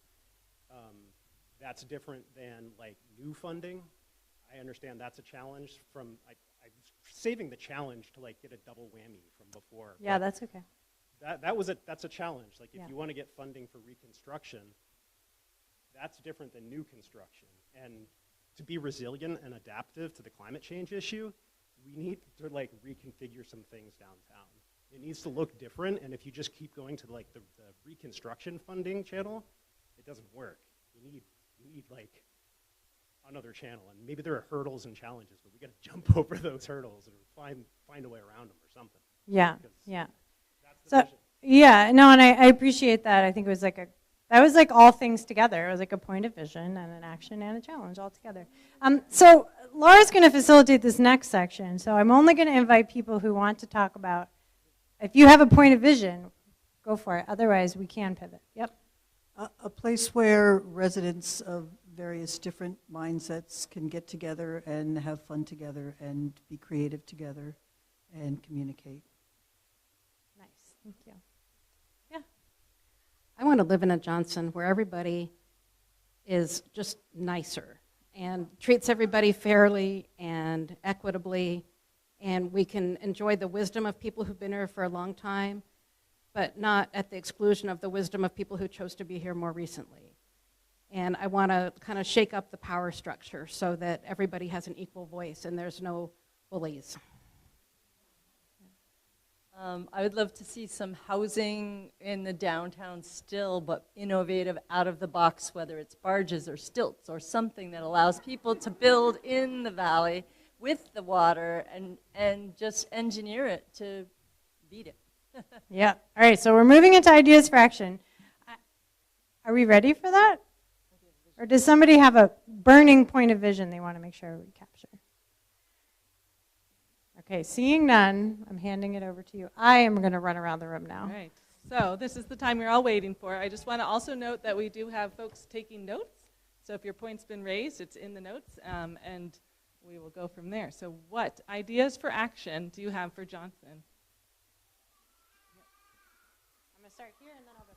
that's different than like new funding. I understand that's a challenge I'm saving the challenge to like get a double whammy from before. Yeah, that's okay. That's a challenge. Like if Yeah. you want to get funding for reconstruction, that's different than new construction. And to be resilient and adaptive to the climate change issue, we need to like reconfigure some things downtown. It needs to look different, and if you just keep going to like the reconstruction funding channel, it doesn't work. You need like another channel, and maybe there are hurdles and challenges, but we got to jump over those hurdles or find a way around them or something. Yeah, Because yeah. that's the So, vision. yeah, no, and I appreciate that. I think it was like that was like all things together. It was like a point of vision and an action and a challenge all together. So Laura's going to facilitate this next section. So I'm only going to invite people who want to talk about, if you have a point of vision, go for it. Otherwise, we can pivot. Yep. A place where residents of various different mindsets can get together and have fun together and be creative together and communicate. Nice. Thank you. I want to live in a Johnson where everybody is just nicer and treats everybody fairly and equitably, and we can enjoy the wisdom of people who've been here for a long time, but not at the exclusion of the wisdom of people who chose to be here more recently. And I want to kind of shake up the power structure so that everybody has an equal voice and there's no bullies. I would love to see some housing in the downtown still, but innovative, out of the box, whether it's barges or stilts or something that allows people to build in the valley with the water and just engineer it to beat it. Yeah. All right, so we're moving into ideas for action. Are we ready for that? Or does somebody have a burning point of vision they want to make sure we capture? Okay, seeing none, I'm handing it over to you. I am going to run around the room now. All right. So this is the time you're all waiting for. I just want to also note that we do have folks taking notes. So if your point's been raised, it's in the notes, and we will go from there. So what ideas for action do you have for Johnson? I'm going to start here, and then I'll go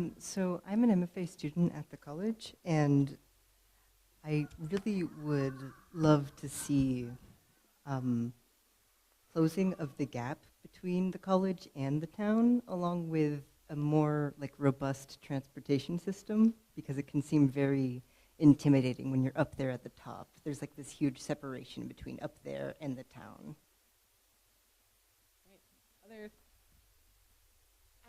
back. So I'm an MFA student at the college, and I really would love to see closing of the gap between the college and the town, along with a more like robust transportation system, because it can seem very intimidating when you're up there at the top. There's like this huge separation between up there and the town. Other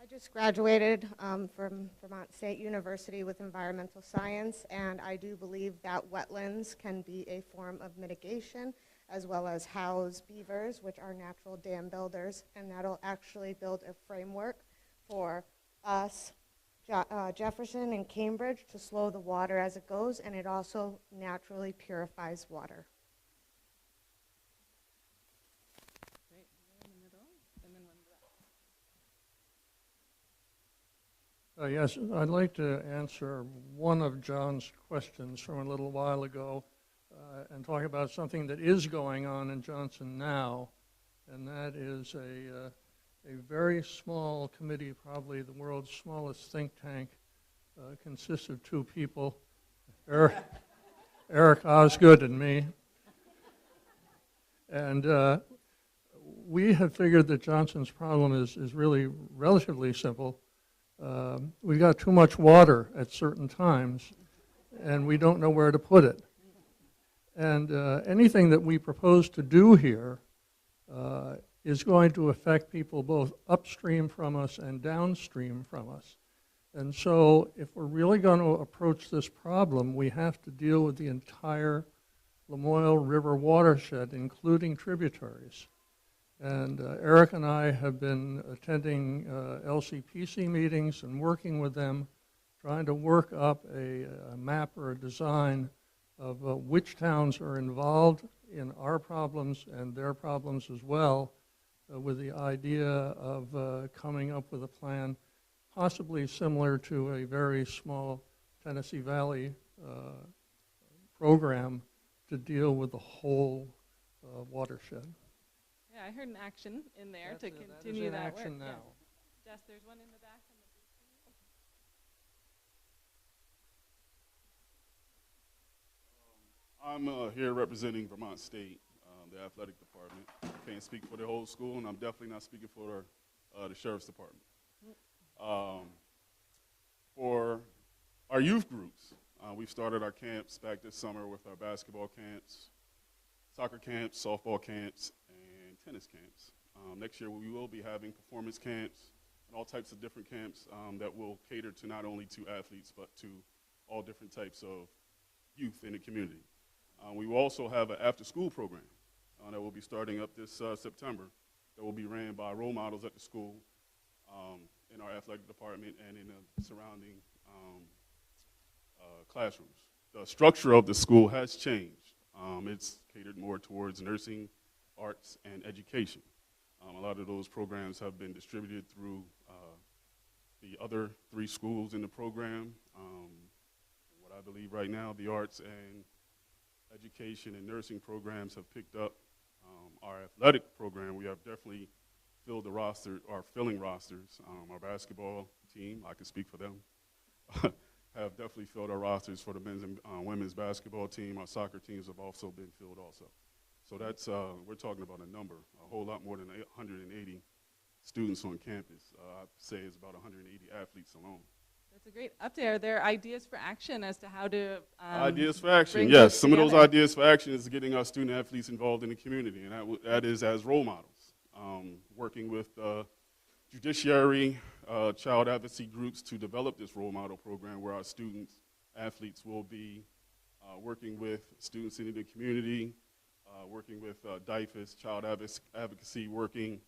I just graduated from Vermont State University with environmental science, and I do believe that wetlands can be a form of mitigation, as well as house beavers, which are natural dam builders, and that'll actually build a framework for us, Jefferson and Cambridge, to slow the water as it goes, and it also naturally purifies water. Great. One in the middle, and then one in the back. Yes, I'd like to answer one of John's questions from a little while ago and talk about something that is going on in Johnson now, and that is a very small committee, probably the world's smallest think tank, consists of two people, Eric Osgood and me. And we have figured that Johnson's problem is really relatively simple. We've got too much water at certain times, and we don't know where to put it. And anything that we propose to do here is going to affect people both upstream from us and downstream from us. And so if we're really going to approach this problem, we have to deal with the entire Lamoille River watershed, including tributaries. And Eric and I have been attending LCPC meetings and working with them, trying to work up a map or a design of which towns are involved in our problems and their problems as well, with the idea of coming up with a plan possibly similar to a very small Tennessee Valley program to deal with the whole watershed. Yeah, I heard an action in there to That is continue in that action work. now. Yeah. Jess, there's one in the back. I'm here representing Vermont State, the athletic department. Can't speak for the whole school, and I'm definitely not speaking for the sheriff's department. For our youth groups, we've started our camps back this summer with our basketball camps, soccer camps, softball camps, and tennis camps. Next year we will be having performance camps and all types of different camps that will cater to not only to athletes but to all different types of youth in the community. We will also have an after-school program that will be starting up this September that will be ran by role models at the school in our athletic department and in the surrounding classrooms. The structure of the school has changed. It's catered more towards nursing, arts, and education. A lot of those programs have been distributed through the other 3 schools in the program. What I believe right now, the arts and education and nursing programs have picked up. Our athletic program, we have definitely filled the roster, are filling rosters. Our basketball team, I can speak for them, have definitely filled our rosters for the men's and women's basketball team. Our soccer teams have also been filled also. So that's, we're talking about a number, a whole lot more than 180 students on campus. I'd say it's about 180 athletes alone. That's a great update. Are there ideas for action as to how to ideas for action, bring yes. this Some of those together? ideas for action is getting our student athletes involved in the community, and that is as role models. Working with judiciary, child advocacy groups to develop this role model program where our students, athletes will be working with students in the community, working with DIFAS, child advocacy, working.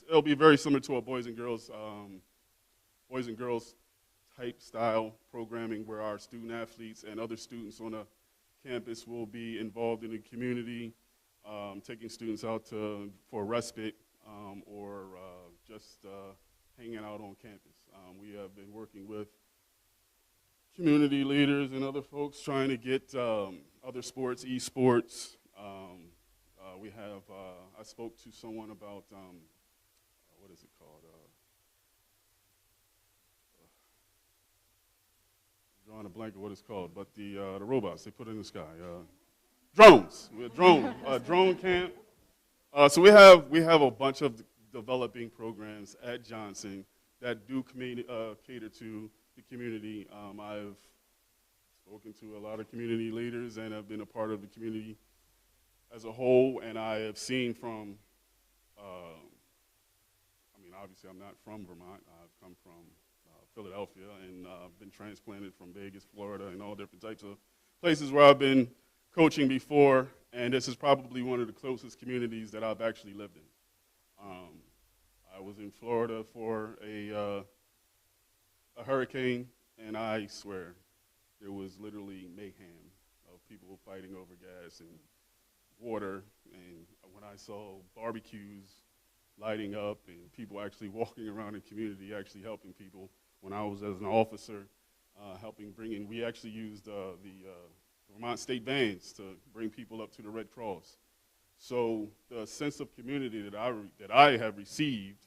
It'll be very similar to a boys and girls type style programming where our student athletes and other students on a campus will be involved in the community, taking students out for respite or just hanging out on campus. We have been working with community leaders and other folks trying to get other sports, esports. We have, I spoke to someone about, what is it called? Drawing a blank of what it's called, but the robots they put in the sky. Drones. We're drone camp. So we have a bunch of developing programs at Johnson that do cater to the community. I've spoken to a lot of community leaders and have been a part of the community as a whole, and I have seen from, I mean, obviously I'm not from Vermont. I've come from Philadelphia and been transplanted from Vegas, Florida, and all different types of places where I've been coaching before, and this is probably one of the closest communities that I've actually lived in. I was in Florida for a hurricane, and I swear there was literally mayhem of people fighting over gas and water, and when I saw barbecues lighting up and people actually walking around the community actually helping people, when I was as an officer helping bring in, we actually used the Vermont State vans to bring people up to the Red Cross. So the sense of community that I have received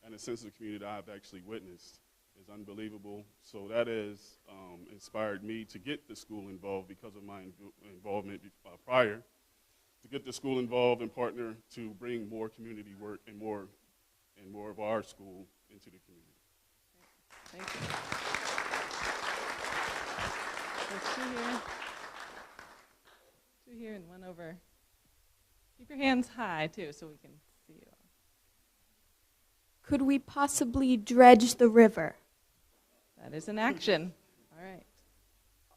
and the sense of community that I've actually witnessed is unbelievable. So that has inspired me to get the school involved because of my involvement prior, to get the school involved and partner to bring more community work and more of our school into the community. Thank you. There's 2 here. 2 here and 1 over. Keep your hands high, too, so we can see you. Could we possibly dredge the river? That is an action. All right.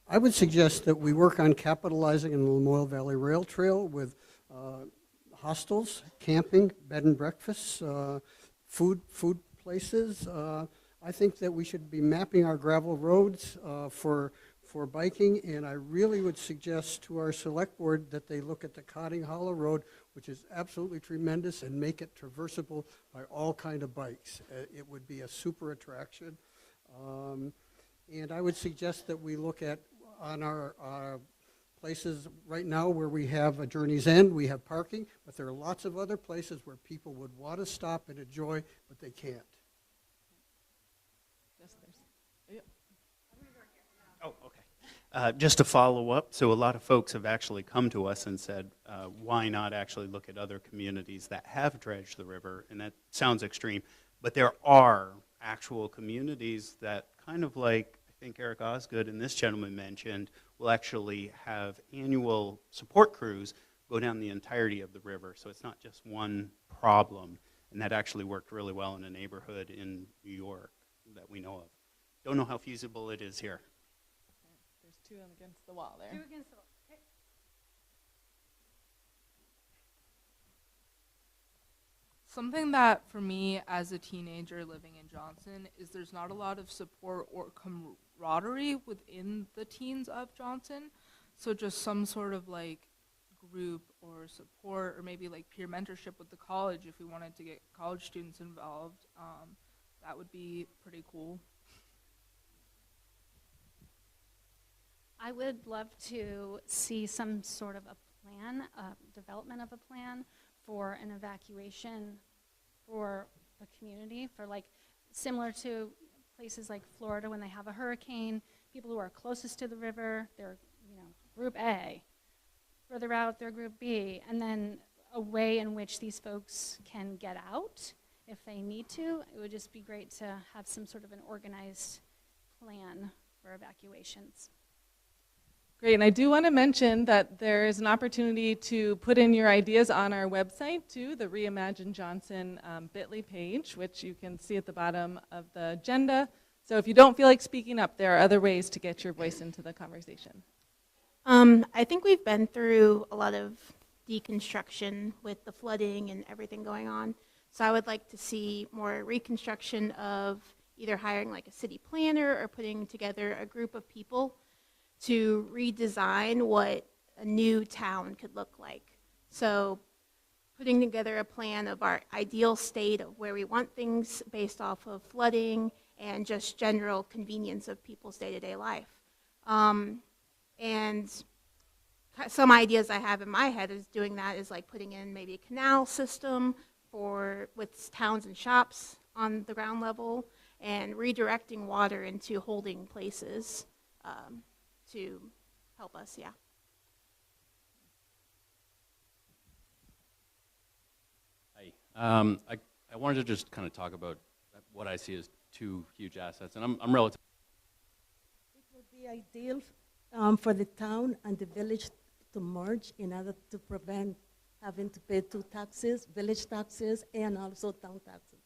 I would suggest that we work on capitalizing on the Lamoille Valley Rail Trail with hostels, camping, bed and breakfasts, food places. I think that we should be mapping our gravel roads for biking, and I really would suggest to our select board that they look at the Cotting Hollow Road, which is absolutely tremendous, and make it traversable by all kind of bikes. It would be a super attraction. And I would suggest that we look at on our places right now where we have a Journey's End, we have parking, but there are lots of other places where people would want to stop and enjoy, but they can't. Just there's. Yeah. Oh, okay. Just to follow up, so a lot of folks have actually come to us and said, why not actually look at other communities that have dredged the river? And that sounds extreme, but there are actual communities that kind of like, I think Eric Osgood and this gentleman mentioned, will actually have annual support crews go down the entirety of the river. So it's not just one problem. And that actually worked really well in a neighborhood in New York that we know of. Don't know how feasible it is here. There's two against the wall there. Two against the wall. Okay. Something that, for me, as a teenager living in Johnson, is there's not a lot of support or camaraderie within the teens of Johnson. So just some sort of like group or support, or maybe like peer mentorship with the college if we wanted to get college students involved, that would be pretty cool. I would love to see some sort of a plan, development of a plan for an evacuation for a community, for like similar to places like Florida when they have a hurricane, people who are closest to the river, they're, you know, group A. Further out, they're group B, and then a way in which these folks can get out if they need to. It would just be great to have some sort of an organized plan for evacuations. Great, and I do want to mention that there is an opportunity to put in your ideas on our website too, the Reimagine Johnson bit.ly page, which you can see at the bottom of the agenda. So if you don't feel like speaking up, there are other ways to get your voice into the conversation. I think we've been through a lot of deconstruction with the flooding and everything going on. So I would like to see more reconstruction of either hiring like a city planner or putting together a group of people to redesign what a new town could look like. So putting together a plan of our ideal state of where we want things based off of flooding and just general convenience of people's day-to-day life. And some ideas I have in my head is doing that is like putting in maybe a canal system with towns and shops on the ground level and redirecting water into holding places to help us, yeah. Hi. I wanted to just kind of talk about what I see as two huge assets, and I'm relatively. It would be ideal for the town and the village to merge in order to prevent having to pay two taxes, village taxes and also town taxes.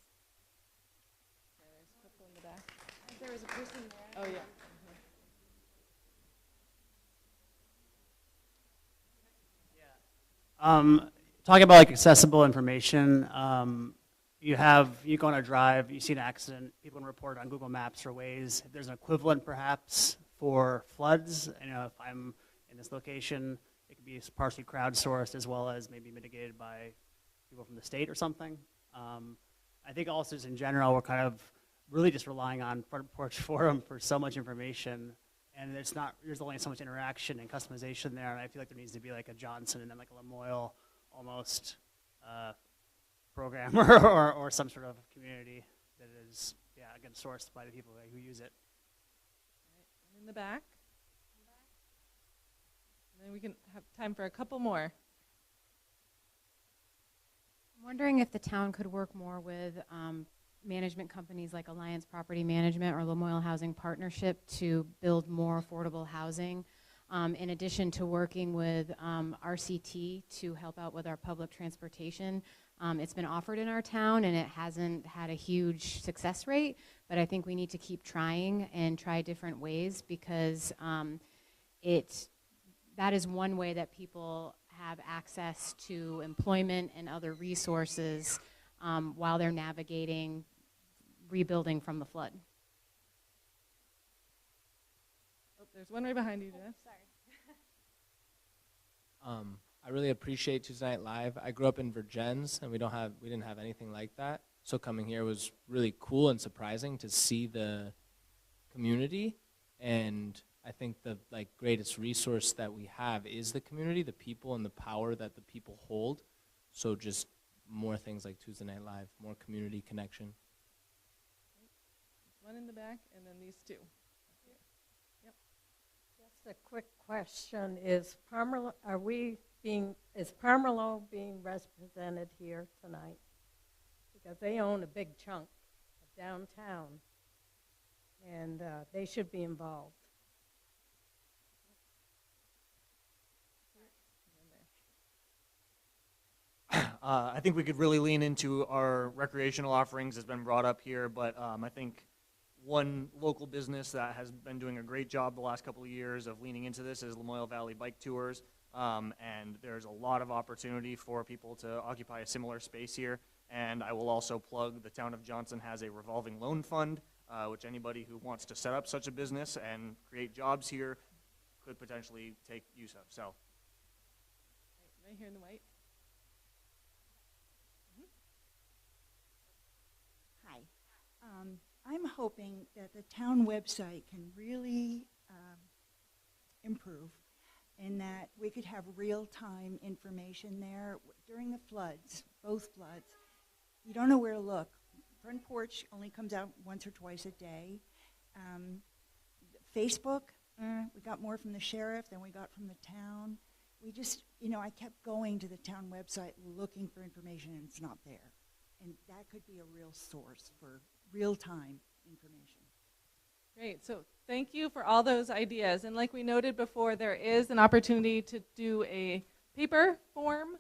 Yeah, there's a couple in the back. There was a person there. Oh, yeah. Talking about like accessible information, you go on a drive, you see an accident, people can report on Google Maps or Waze. If there's an equivalent perhaps for floods, you know, if I'm in this location, it could be partially crowdsourced as well as maybe mitigated by people from the state or something. I think also just in general, we're kind of really just relying on Front Porch Forum for so much information, and there's only so much interaction and customization there, and I feel like there needs to be like a Johnson and then like a Lamoille almost program or some sort of community that is, yeah, again, sourced by the people who use it. In the back. And then we can have time for a couple more. I'm wondering if the town could work more with management companies like Alliance Property Management or Lamoille Housing Partnership to build more affordable housing. In addition to working with RCT to help out with our public transportation. It's been offered in our town and it hasn't had a huge success rate, but I think we need to keep trying and try different ways because that is one way that people have access to employment and other resources while they're navigating rebuilding from the flood. Oh, there's one right behind you, Jeff. Sorry. I really appreciate Tuesday Night Live. I grew up in Virgins, and we didn't have anything like that. So coming here was really cool and surprising to see the community. And I think the greatest resource that we have is the community, the people, and the power that the people hold. So just more things like Tuesday Night Live, more community connection. One in the back, and then these two. Yep. a quick question. Is Parmelo being represented here tonight? Because they own a big chunk of downtown, and they should be involved. I think we could really lean into our recreational offerings, has been brought up here, but I think one local business that has been doing a great job the last couple of years of leaning into this is Lamoille Valley Bike Tours, and there's a lot of opportunity for people to occupy a similar space here. And I will also plug the town of Johnson has a revolving loan fund, which anybody who wants to set up such a business and create jobs here could potentially take use of. So, Right here in the white. Hi. I'm hoping that the town website can really improve, and that we could have real-time information there. During the floods, both floods, you don't know where to look. Front porch only comes out once or twice a day. Facebook, we got more from the sheriff than we got from the town. We just, I kept going to the town website looking for information, and it's not there. And that could be a real source for real-time information. Great, so thank you for all those ideas. And like we noted before, there is an opportunity to do a paper form.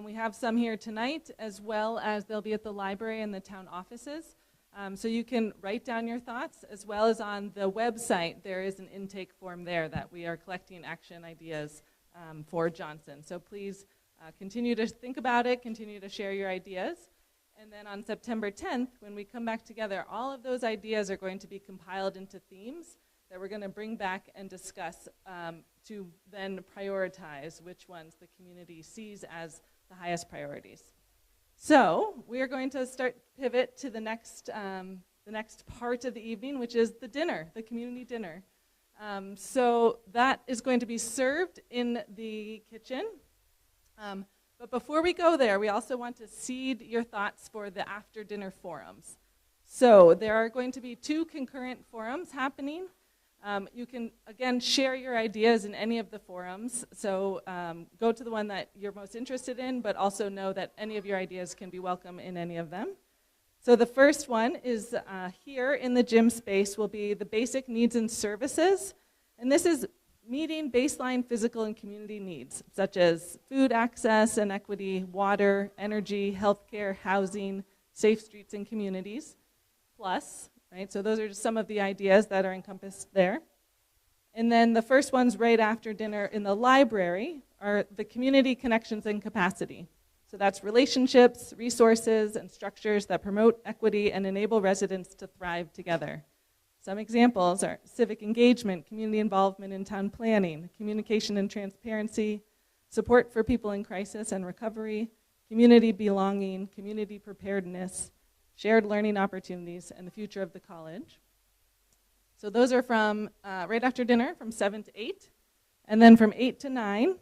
We have some here tonight, as well as they'll be at the library and the town offices. So you can write down your thoughts, as well as on the website, there is an intake form there that we are collecting action ideas for Johnson. So please continue to think about it, continue to share your ideas. And then on September 10th, when we come back together, all of those ideas are going to be compiled into themes that we're going to bring back and discuss to then prioritize which ones the community sees as the highest priorities. So we are going to pivot to the next part of the evening, which is the dinner, the community dinner. So that is going to be served in the kitchen. But before we go there, we also want to seed your thoughts for the after-dinner forums. So there are going to be 2 concurrent forums happening. You can, again, share your ideas in any of the forums. So go to the one that you're most interested in, but also know that any of your ideas can be welcome in any of them. So the first one is here in the gym space will be the basic needs and services. And this is meeting baseline physical and community needs, such as food access and equity, water, energy, healthcare, housing, safe streets and communities, plus, right? So those are just some of the ideas that are encompassed there. And then the first ones right after dinner in the library are the community connections and capacity. So that's relationships, resources, and structures that promote equity and enable residents to thrive together. Some examples are civic engagement, community involvement in town planning, communication and transparency, support for people in crisis and recovery, community belonging, community preparedness, shared learning opportunities, and the future of the college. So those are from right after dinner from 7 to 8. And then from 8 to 9,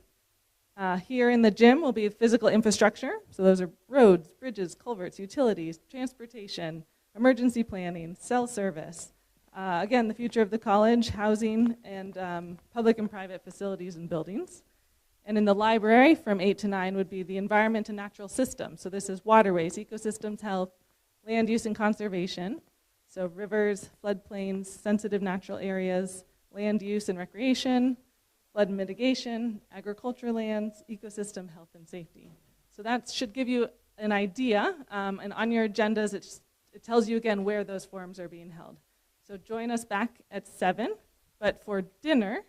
here in the gym will be physical infrastructure. So those are roads, bridges, culverts, utilities, transportation, emergency planning, cell service. Again, the future of the college, housing, and public and private facilities and buildings. And in the library, from 8 to 9, would be the environment and natural systems. So this is waterways, ecosystems, health, land use and conservation. So rivers, floodplains, sensitive natural areas, land use and recreation, flood mitigation, agricultural lands, ecosystem, health, and safety. So that should give you an idea. And on your agendas, it tells you again where those forums are being held. So join us back at 7, but for dinner,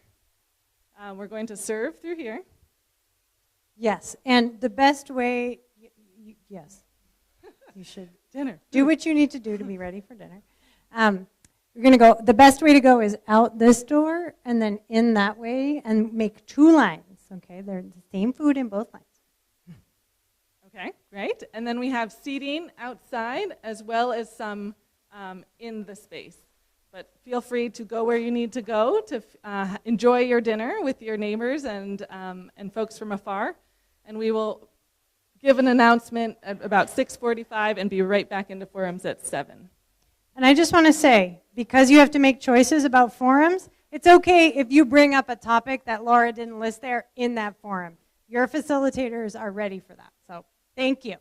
we're going to serve through here. Yes, and the best way, yes, you should dinner. Do what you need to do to be ready for dinner. You're going to go, the best way to go is out this door and then in that way and make 2 lines, okay? They're the same food in both lines. Okay, great. And then we have seating outside as well as some in the space. But feel free to go where you need to go to enjoy your dinner with your neighbors and folks from afar. And we will give an announcement at about 6:45 and be right back into forums at 7. And I just want to say, because you have to make choices about forums, It's okay if you bring up a topic that Laura didn't list there in that forum. Your facilitators are ready for that. So thank you.